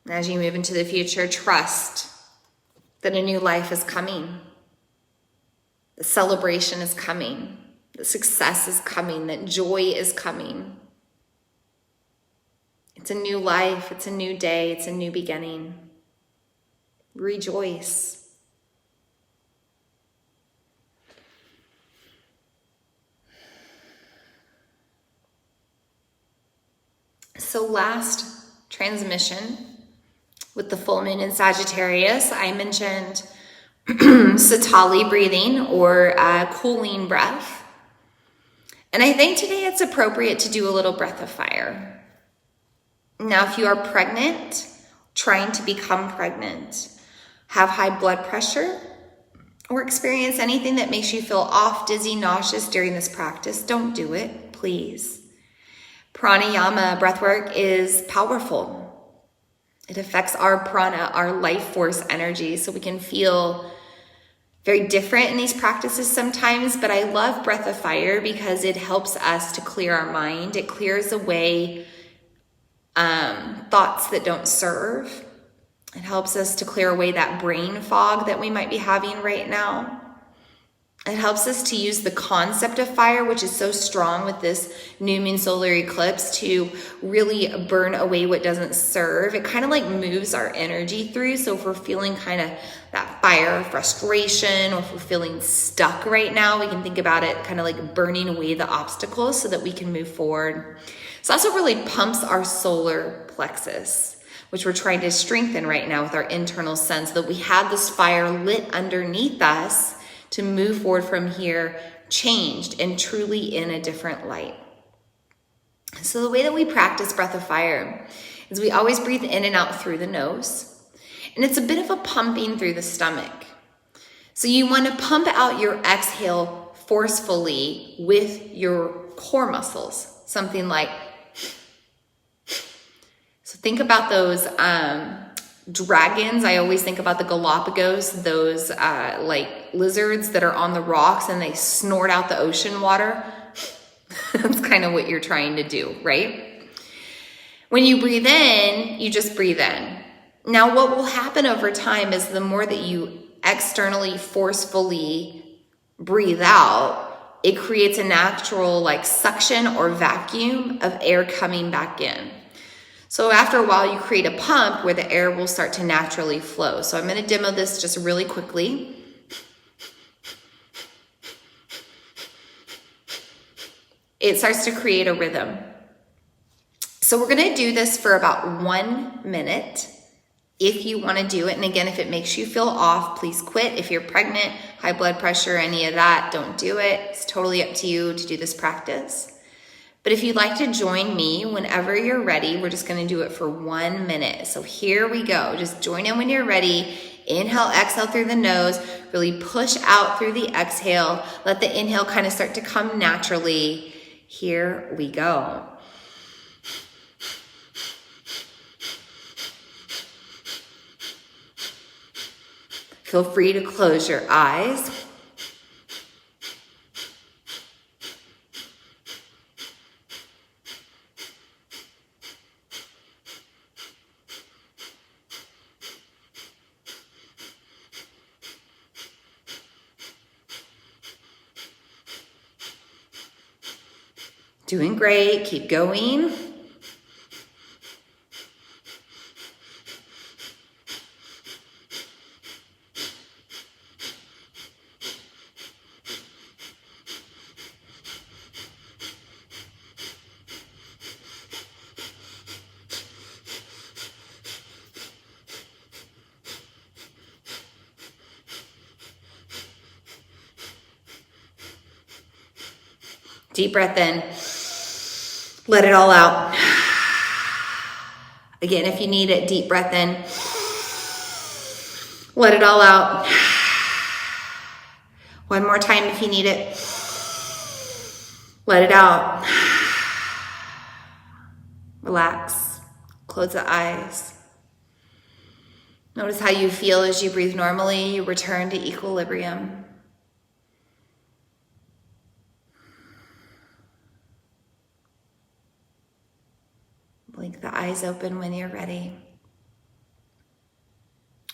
As you move into the future, trust that a new life is coming. The celebration is coming. The success is coming. That joy is coming. It's a new life. It's a new day. It's a new beginning. Rejoice. So last transmission with the full moon in Sagittarius, I mentioned Satali breathing, or cooling breath. And I think today it's appropriate to do a little breath of fire. Now, if you are pregnant, trying to become pregnant, have high blood pressure, or experience anything that makes you feel off, dizzy, nauseous during this practice, don't do it, please. Pranayama breathwork is powerful. It affects our prana, our life force energy, so we can feel very different in these practices sometimes, but I love breath of fire because it helps us to clear our mind. It clears away thoughts that don't serve. It helps us to clear away that brain fog that we might be having right now. It helps us to use the concept of fire, which is so strong with this new moon solar eclipse, to really burn away what doesn't serve. It kind of like moves our energy through. So if we're feeling kind of that fire frustration, or if we're feeling stuck right now, we can think about it kind of like burning away the obstacles so that we can move forward. So that's what really pumps our solar plexus, which we're trying to strengthen right now with our internal sun, so that we have this fire lit underneath us to move forward from here, changed and truly in a different light. So the way that we practice breath of fire is we always breathe in and out through the nose. And it's a bit of a pumping through the stomach. So you want to pump out your exhale forcefully with your core muscles. Something like, so think about those dragons. I always think about the Galapagos, those like lizards that are on the rocks and they snort out the ocean water. That's kind of what you're trying to do, right? When you breathe in, you just breathe in. Now, what will happen over time is the more that you externally forcefully breathe out, it creates a natural like suction or vacuum of air coming back in. So after a while, you create a pump where the air will start to naturally flow. So I'm going to demo this just really quickly. It starts to create a rhythm. So we're going to do this for about 1 minute if you want to do it. And again, if it makes you feel off, please quit. If you're pregnant, high blood pressure, any of that, don't do it. It's totally up to you to do this practice. But if you'd like to join me whenever you're ready, we're just going to do it for 1 minute. So here we go. Just join in when you're ready. Inhale, exhale through the nose. Really push out through the exhale. Let the inhale kind of start to come naturally. Here we go. Feel free to close your eyes. Doing great. Keep going. Deep breath in. Let it all out. Again, if you need it, deep breath in. Let it all out. One more time if you need it. Let it out. Relax. Close the eyes. Notice how you feel as you breathe normally. You return to equilibrium. Blink the eyes open when you're ready.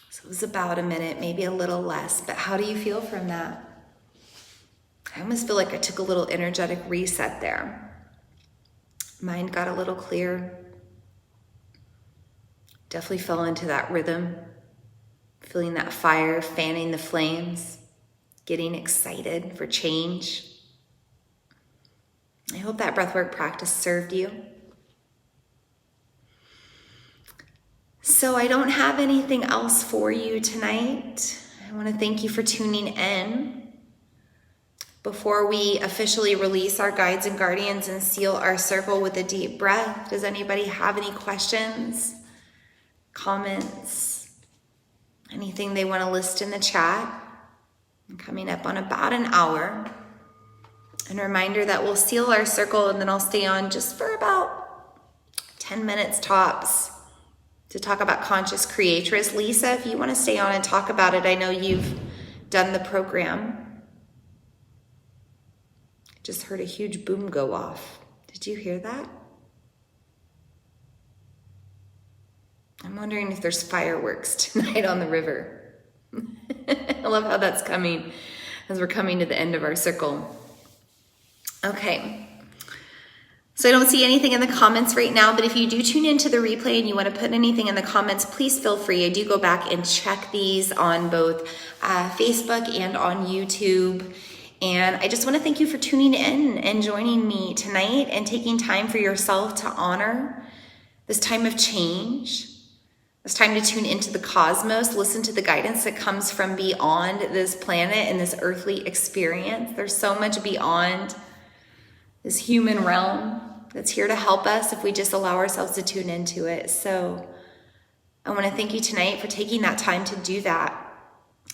So it was about a minute, maybe a little less, but how do you feel from that? I almost feel like I took a little energetic reset there. Mind got a little clear. Definitely fell into that rhythm. Feeling that fire, fanning the flames, getting excited for change. I hope that breathwork practice served you. So I don't have anything else for you tonight. I want to thank you for tuning in. Before we officially release our guides and guardians and seal our circle with a deep breath, does anybody have any questions, comments, anything they want to list in the chat? I'm coming up on about an hour. And a reminder that we'll seal our circle and then I'll stay on just for about 10 minutes tops to talk about conscious creatress. Lisa, if you want to stay on and talk about it, I know you've done the program. Just heard a huge boom go off. Did you hear that? I'm wondering if there's fireworks tonight on the river. I love how that's coming as we're coming to the end of our circle. Okay. So I don't see anything in the comments right now, but if you do tune into the replay and you want to put anything in the comments, please feel free. I do go back and check these on both Facebook and on YouTube. And I just want to thank you for tuning in and joining me tonight and taking time for yourself to honor this time of change. It's time to tune into the cosmos, listen to the guidance that comes from beyond this planet and this earthly experience. There's so much beyond this human realm that's here to help us if we just allow ourselves to tune into it. So I want to thank you tonight for taking that time to do that.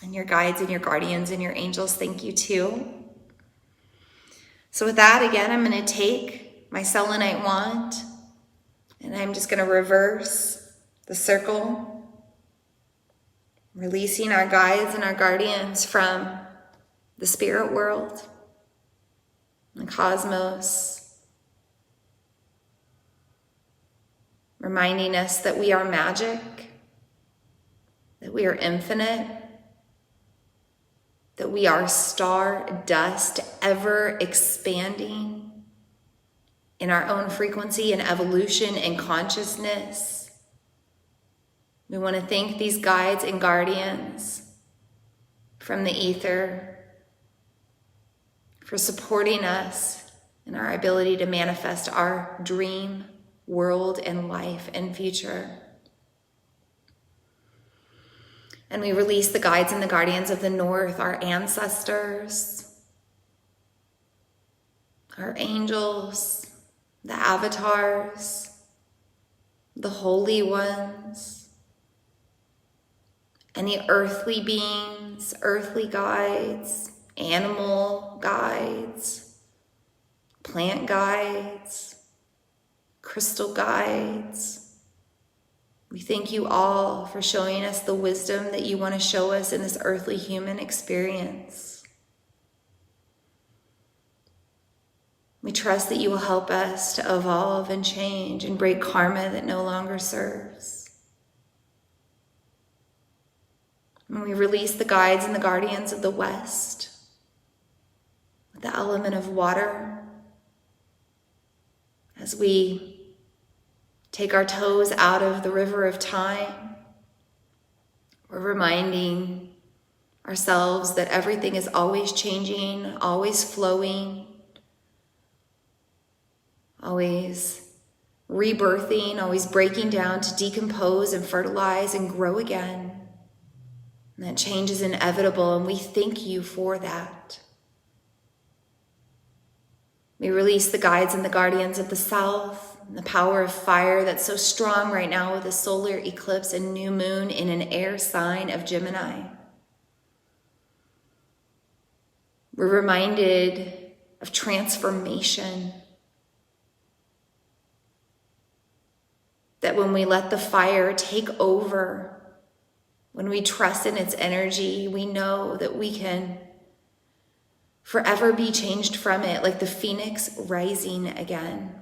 And your guides and your guardians and your angels, thank you too. So with that, again, I'm going to take my selenite wand and I'm just going to reverse the circle, releasing our guides and our guardians from the spirit world, the cosmos, reminding us that we are magic, that we are infinite, that we are star dust, ever expanding in our own frequency and evolution and consciousness. We want to thank these guides and guardians from the ether for supporting us in our ability to manifest our dream world and life and future. And we release the guides and the guardians of the north, our ancestors, our angels, the avatars, the holy ones, any earthly beings, earthly guides, animal guides, plant guides, crystal guides. We thank you all for showing us the wisdom that you want to show us in this earthly human experience. We trust that you will help us to evolve and change and break karma that no longer serves. And we release the guides and the guardians of the West with the element of water as we take our toes out of the river of time. We're reminding ourselves that everything is always changing, always flowing, always rebirthing, always breaking down to decompose and fertilize and grow again. And that change is inevitable, and we thank you for that. We release the guides and the guardians of the South, and the power of fire that's so strong right now with a solar eclipse and new moon in an air sign of Gemini. We're reminded of transformation. That when we let the fire take over When we trust in its energy, we know that we can forever be changed from it, like the phoenix rising again.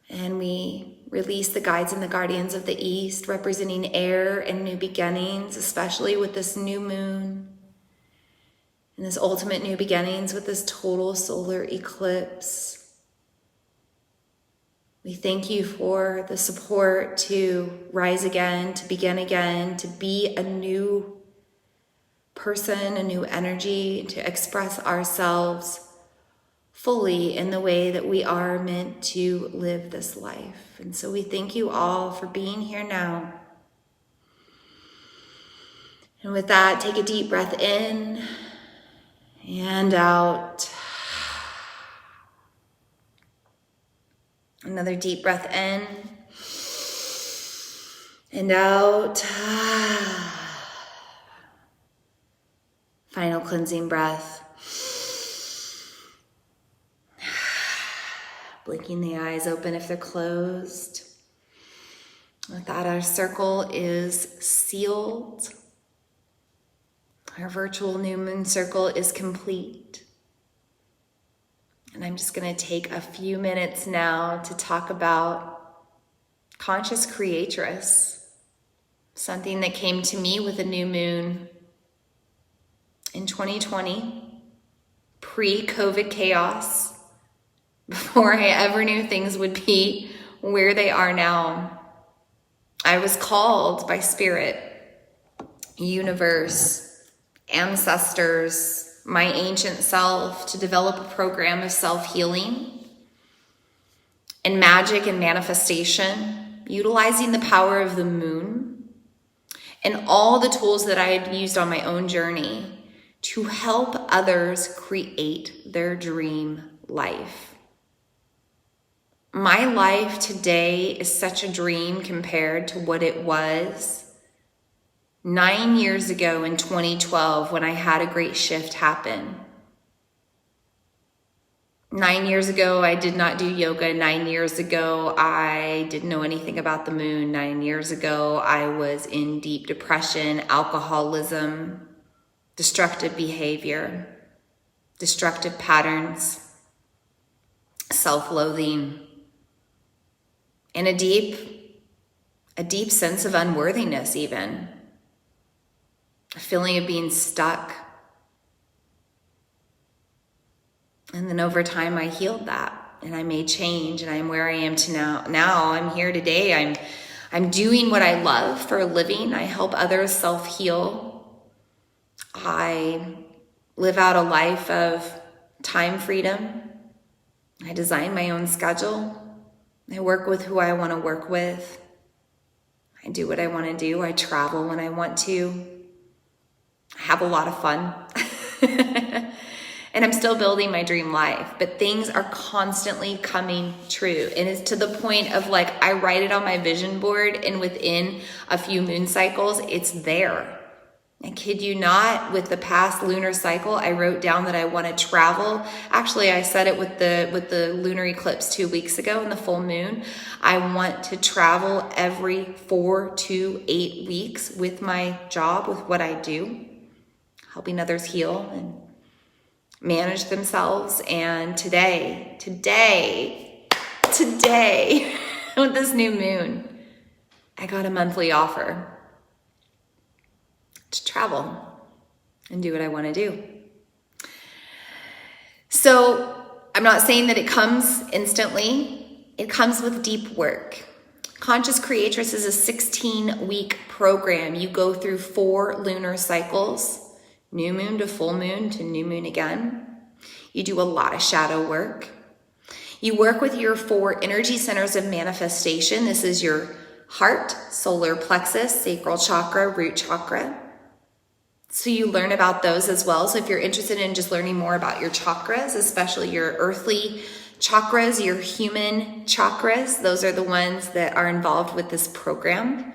And we release the guides and the guardians of the East, representing air and new beginnings, especially with this new moon and this ultimate new beginnings with this total solar eclipse. We thank you for the support to rise again, to begin again, to be a new person, a new energy, to express ourselves fully in the way that we are meant to live this life. And so we thank you all for being here now. And with that, take a deep breath in and out. Another deep breath in and out. Final cleansing breath. Blinking the eyes open if they're closed. With that, our circle is sealed. Our virtual new moon circle is complete. And I'm just going to take a few minutes now to talk about conscious creatress, something that came to me with a new moon in 2020, pre-COVID chaos, before I ever knew things would be where they are now. I was called by spirit, universe, ancestors, my ancient self to develop a program of self-healing and magic and manifestation, utilizing the power of the moon and all the tools that I had used on my own journey to help others create their dream life. My life today is such a dream compared to what it was 9 years ago in 2012 when I had a great shift happen. 9 years ago, I did not do yoga. 9 years ago, I didn't know anything about the moon. 9 years ago, I was in deep depression, alcoholism, destructive behavior, destructive patterns, self-loathing, and a deep sense of unworthiness even. A feeling of being stuck. And then over time, I healed that and I made change and I'm where I am to now. Now I'm here today. I'm doing what I love for a living. I help others self-heal. I live out a life of time freedom. I design my own schedule. I work with who I want to work with. I do what I want to do. I travel when I want to. I have a lot of fun. And I'm still building my dream life, but things are constantly coming true. And it's to the point of like, I write it on my vision board and within a few moon cycles, it's there. I kid you not, with the past lunar cycle, I wrote down that I want to travel. Actually, I said it with the lunar eclipse 2 weeks ago in the full moon. I want to travel every 4 to 8 weeks with my job, with what I do, helping others heal and manage themselves. And today, with this new moon, I got a monthly offer to travel and do what I want to do. So I'm not saying that it comes instantly. It comes with deep work. Conscious Creatress is a 16-week program. You go through 4 lunar cycles, new moon to full moon to new moon again. You do a lot of shadow work. You work with your 4 energy centers of manifestation. This is your heart, solar plexus, sacral chakra, root chakra. So you learn about those as well. So if you're interested in just learning more about your chakras, especially your earthly chakras, your human chakras, those are the ones that are involved with this program.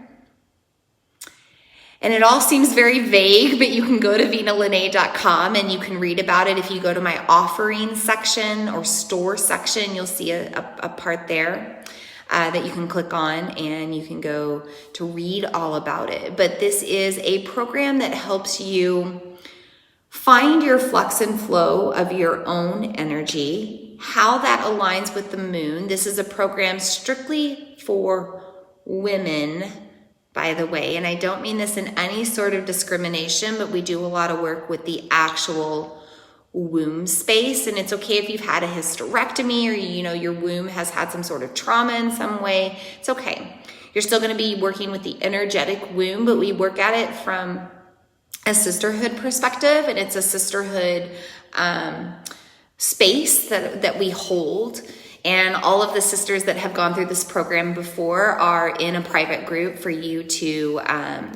And it all seems very vague, but you can go to vinalene.com and you can read about it. If you go to my offering section or store section, you'll see a part there. that you can click on, and you can go to read all about it. But this is a program that helps you find your flux and flow of your own energy, how that aligns with the moon. This is a program strictly for women, by the way, and I don't mean this in any sort of discrimination, but we do a lot of work with the actual womb space. And it's okay if you've had a hysterectomy, or your womb has had some sort of trauma in some way. It's okay. You're still going to be working with the energetic womb, but we work at it from a sisterhood perspective, and it's a sisterhood space that we hold. And all of the sisters that have gone through this program before are in a private group for you to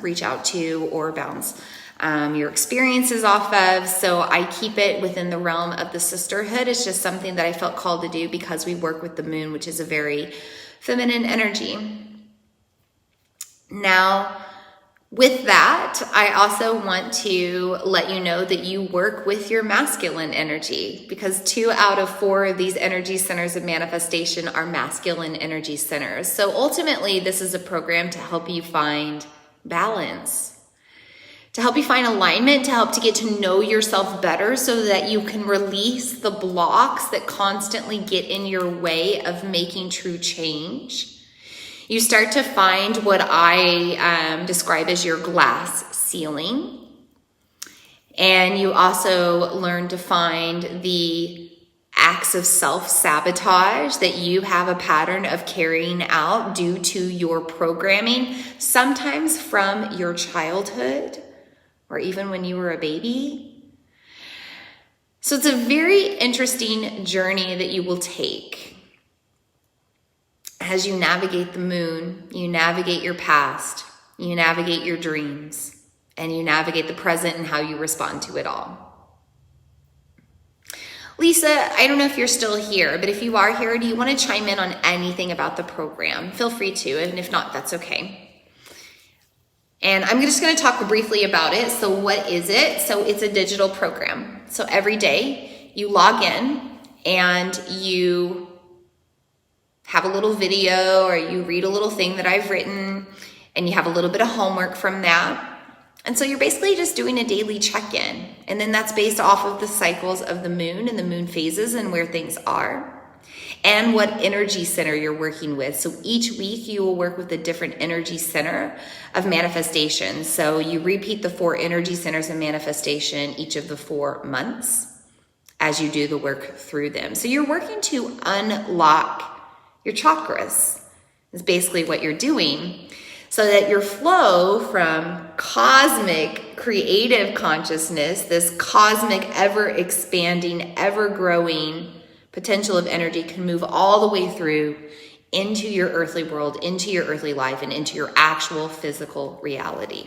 reach out to or bounce your experiences off of. So I keep it within the realm of the sisterhood. It's just something that I felt called to do because we work with the moon, which is a very feminine energy. Now, with that, I also want to let you know that you work with your masculine energy, because 2 out of 4 of these energy centers of manifestation are masculine energy centers. So ultimately, this is a program to help you find balance, to help you find alignment, to help to get to know yourself better so that you can release the blocks that constantly get in your way of making true change. You start to find what I describe as your glass ceiling. And you also learn to find the acts of self-sabotage that you have a pattern of carrying out due to your programming, sometimes from your childhood or even when you were a baby. So it's a very interesting journey that you will take. As you navigate the moon, you navigate your past, you navigate your dreams, and you navigate the present and how you respond to it all. Lisa, I don't know if you're still here, but if you are here, do you want to chime in on anything about the program? Feel free to, and if not, that's okay. And I'm just going to talk briefly about it. So what is it? So it's a digital program. So every day you log in and you have a little video, or you read a little thing that I've written, and you have a little bit of homework from that. And so you're basically just doing a daily check-in. And then that's based off of the cycles of the moon and the moon phases and where things are, and what energy center you're working with. So each week you will work with a different energy center of manifestation. So you repeat the 4 energy centers of manifestation each of the 4 months as you do the work through them. So you're working to unlock your chakras, is basically what you're doing, so that your flow from cosmic creative consciousness, this cosmic ever expanding, ever growing potential of energy, can move all the way through into your earthly world, into your earthly life, and into your actual physical reality.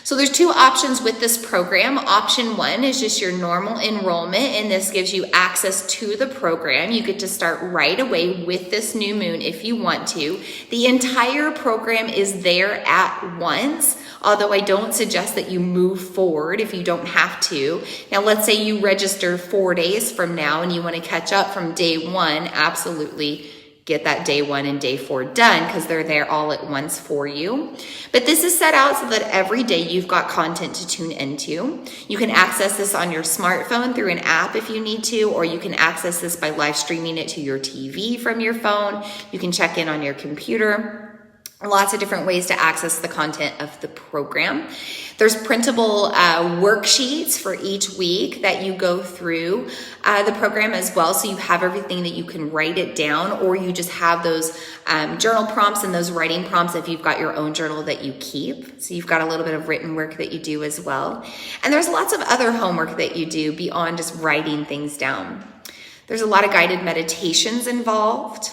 So there's 2 options with this program. Option 1 is just your normal enrollment, and this gives you access to the program. You get to start right away with this new moon if you want to. The entire program is there at once, although I don't suggest that you move forward if you don't have to. Now, let's say you register 4 days from now and you want to catch up from day 1, absolutely get that day 1 and day 4 done, because they're there all at once for you. But this is set out so that every day you've got content to tune into. You can access this on your smartphone through an app if you need to, or you can access this by live streaming it to your TV from your phone. You can check in on your computer. Lots of different ways to access the content of the program. There's printable worksheets for each week that you go through the program as well. So you have everything that you can write it down, or you just have those journal prompts and those writing prompts if you've got your own journal that you keep. So you've got a little bit of written work that you do as well. And there's lots of other homework that you do beyond just writing things down. There's a lot of guided meditations involved,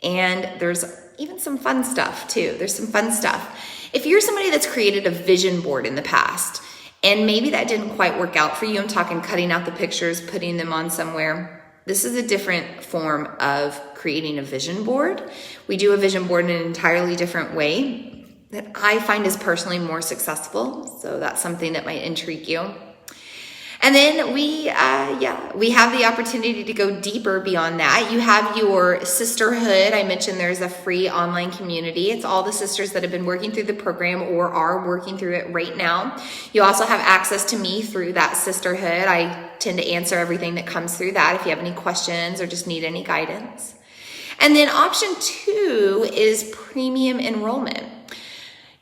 and there's even some fun stuff too. There's some fun stuff. If you're somebody that's created a vision board in the past, and maybe that didn't quite work out for you, I'm talking cutting out the pictures, putting them on somewhere. This is a different form of creating a vision board. We do a vision board in an entirely different way that I find is personally more successful. So that's something that might intrigue you. And then we have the opportunity to go deeper beyond that. You have your sisterhood. I mentioned there's a free online community. It's all the sisters that have been working through the program or are working through it right now. You also have access to me through that sisterhood. I tend to answer everything that comes through that if you have any questions or just need any guidance. And then option 2 is premium enrollment.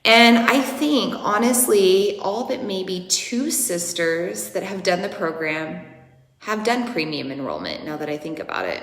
And I think, honestly, all but maybe 2 sisters that have done the program have done premium enrollment, now that I think about it.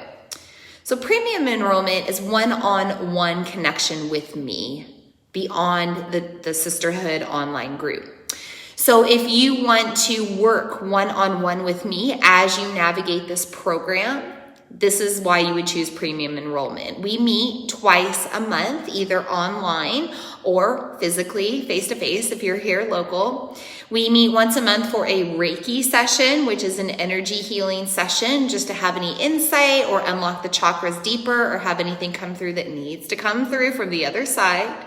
So premium enrollment is one-on-one connection with me beyond the sisterhood online group. So if you want to work one-on-one with me as you navigate this program, this is why you would choose premium enrollment. We meet twice a month, either online or physically, face-to-face if you're here local. We meet once a month for a Reiki session, which is an energy healing session, just to have any insight or unlock the chakras deeper or have anything come through that needs to come through from the other side.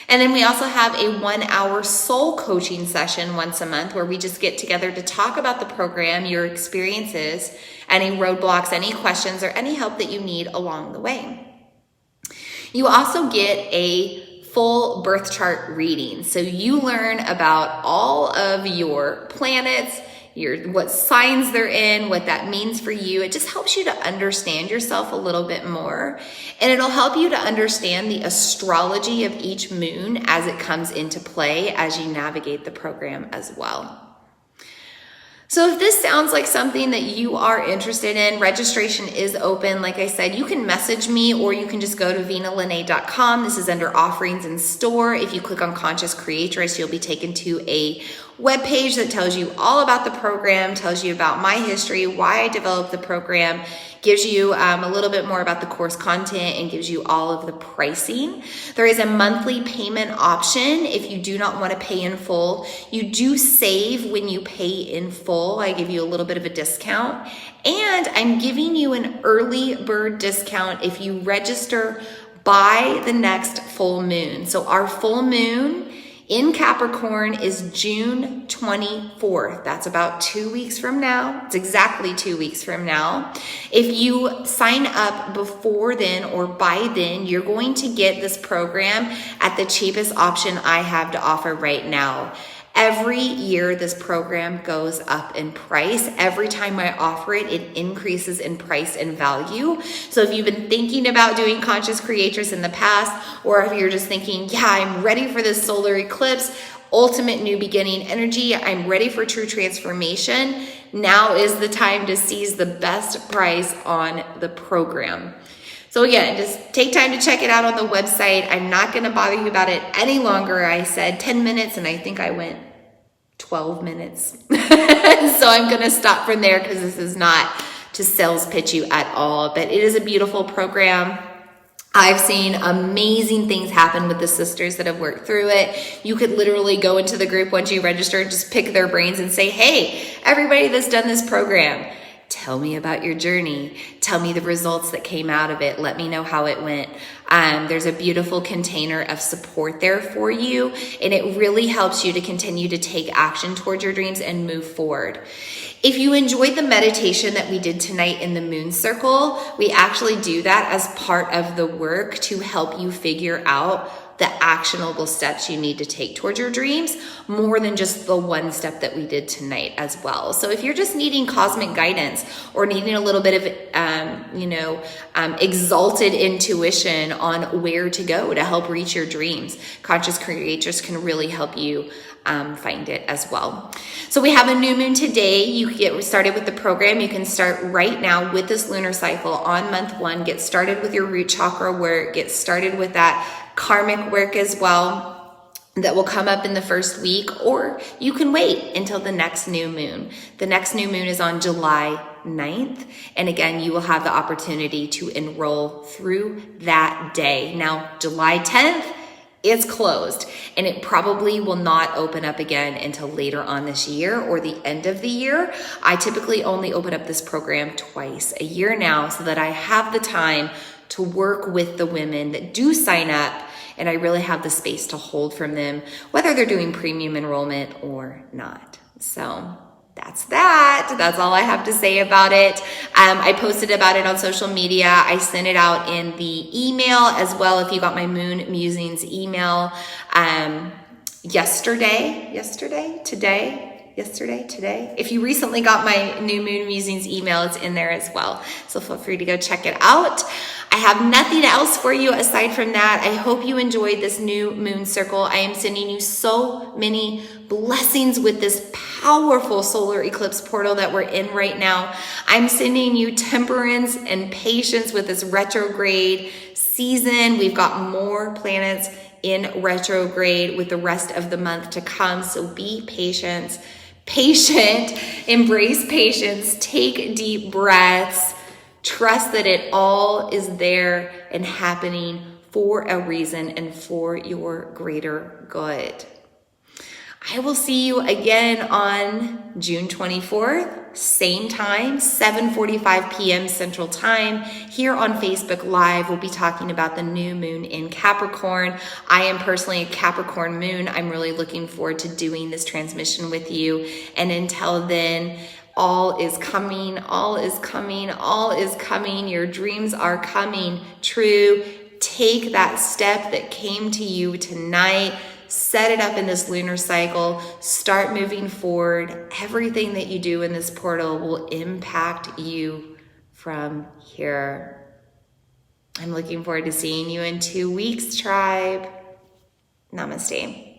And then we also have a 1-hour soul coaching session once a month where we just get together to talk about the program, your experiences, any roadblocks, any questions, or any help that you need along the way. You also get a full birth chart reading. So you learn about all of your planets, what signs they're in, what that means for you. It just helps you to understand yourself a little bit more. And it'll help you to understand the astrology of each moon as it comes into play as you navigate the program as well. So if this sounds like something that you are interested in, registration is open. Like I said, you can message me or you can just go to vinalene.com. This is under offerings in store. If you click on Conscious Creatress, you'll be taken to a webpage that tells you all about the program, tells you about my history, why I developed the program, gives you a little bit more about the course content, and gives you all of the pricing. There is a monthly payment option if you do not want to pay in full. You do save when you pay in full. I give you a little bit of a discount. And I'm giving you an early bird discount if you register by the next full moon. So our full moon in Capricorn is June 24th. That's about 2 weeks from now. It's exactly 2 weeks from now. If you sign up before then or by then, you're going to get this program at the cheapest option I have to offer right now. Every year, this program goes up in price. Every time I offer it, it increases in price and value. So if you've been thinking about doing Conscious Creatress in the past, or if you're just thinking, yeah, I'm ready for this solar eclipse, ultimate new beginning energy, I'm ready for true transformation, now is the time to seize the best price on the program. So again, just take time to check it out on the website. I'm not going to bother you about it any longer. I said 10 minutes and I think I went 12 minutes. So I'm going to stop from there because this is not to sales pitch you at all, but it is a beautiful program. I've seen amazing things happen with the sisters that have worked through it. You could literally go into the group once you register, just pick their brains and say, hey, everybody that's done this program, tell me about your journey. Tell me the results that came out of it. Let me know how it went. There's a beautiful container of support there for you, and it really helps you to continue to take action towards your dreams and move forward. If you enjoyed the meditation that we did tonight in the moon circle, we actually do that as part of the work to help you figure out the actionable steps you need to take towards your dreams, more than just the one step that we did tonight as well. So if you're just needing cosmic guidance or needing a little bit of, exalted intuition on where to go to help reach your dreams, Conscious Creatress can really help you find it as well. So we have a new moon today. You get started with the program. You can start right now with this lunar cycle on month 1. Get started with your root chakra work. Get started with that karmic work as well that will come up in the first week, or you can wait until the next new moon. The next new moon is on July 9th. And again, you will have the opportunity to enroll through that day. Now, July 10th, it's closed, and it probably will not open up again until later on this year or the end of the year. I typically only open up this program twice a year now so that I have the time to work with the women that do sign up, and I really have the space to hold from them, whether they're doing premium enrollment or not. So that's that. That's all I have to say about it. I posted about it on social media. I sent it out in the email as well. If you got my Moon Musings email yesterday. If you recently got my new Moon Musings email, it's in there as well. So feel free to go check it out. I have nothing else for you aside from that. I hope you enjoyed this new moon circle. I am sending you so many blessings with this powerful solar eclipse portal that we're in right now. I'm sending you temperance and patience with this retrograde season. We've got more planets in retrograde with the rest of the month to come. So be patient, embrace patience, take deep breaths. Trust that it all is there and happening for a reason and for your greater good. I will see you again on June 24th, same time, 7:45 p.m. Central Time. Here on Facebook Live, we'll be talking about the new moon in Capricorn. I am personally a Capricorn moon. I'm really looking forward to doing this transmission with you. And until then, all is coming, all is coming, all is coming. Your dreams are coming true. Take that step that came to you tonight. Set it up in this lunar cycle. Start moving forward. Everything that you do in this portal will impact you from here. I'm looking forward to seeing you in 2 weeks, tribe. Namaste.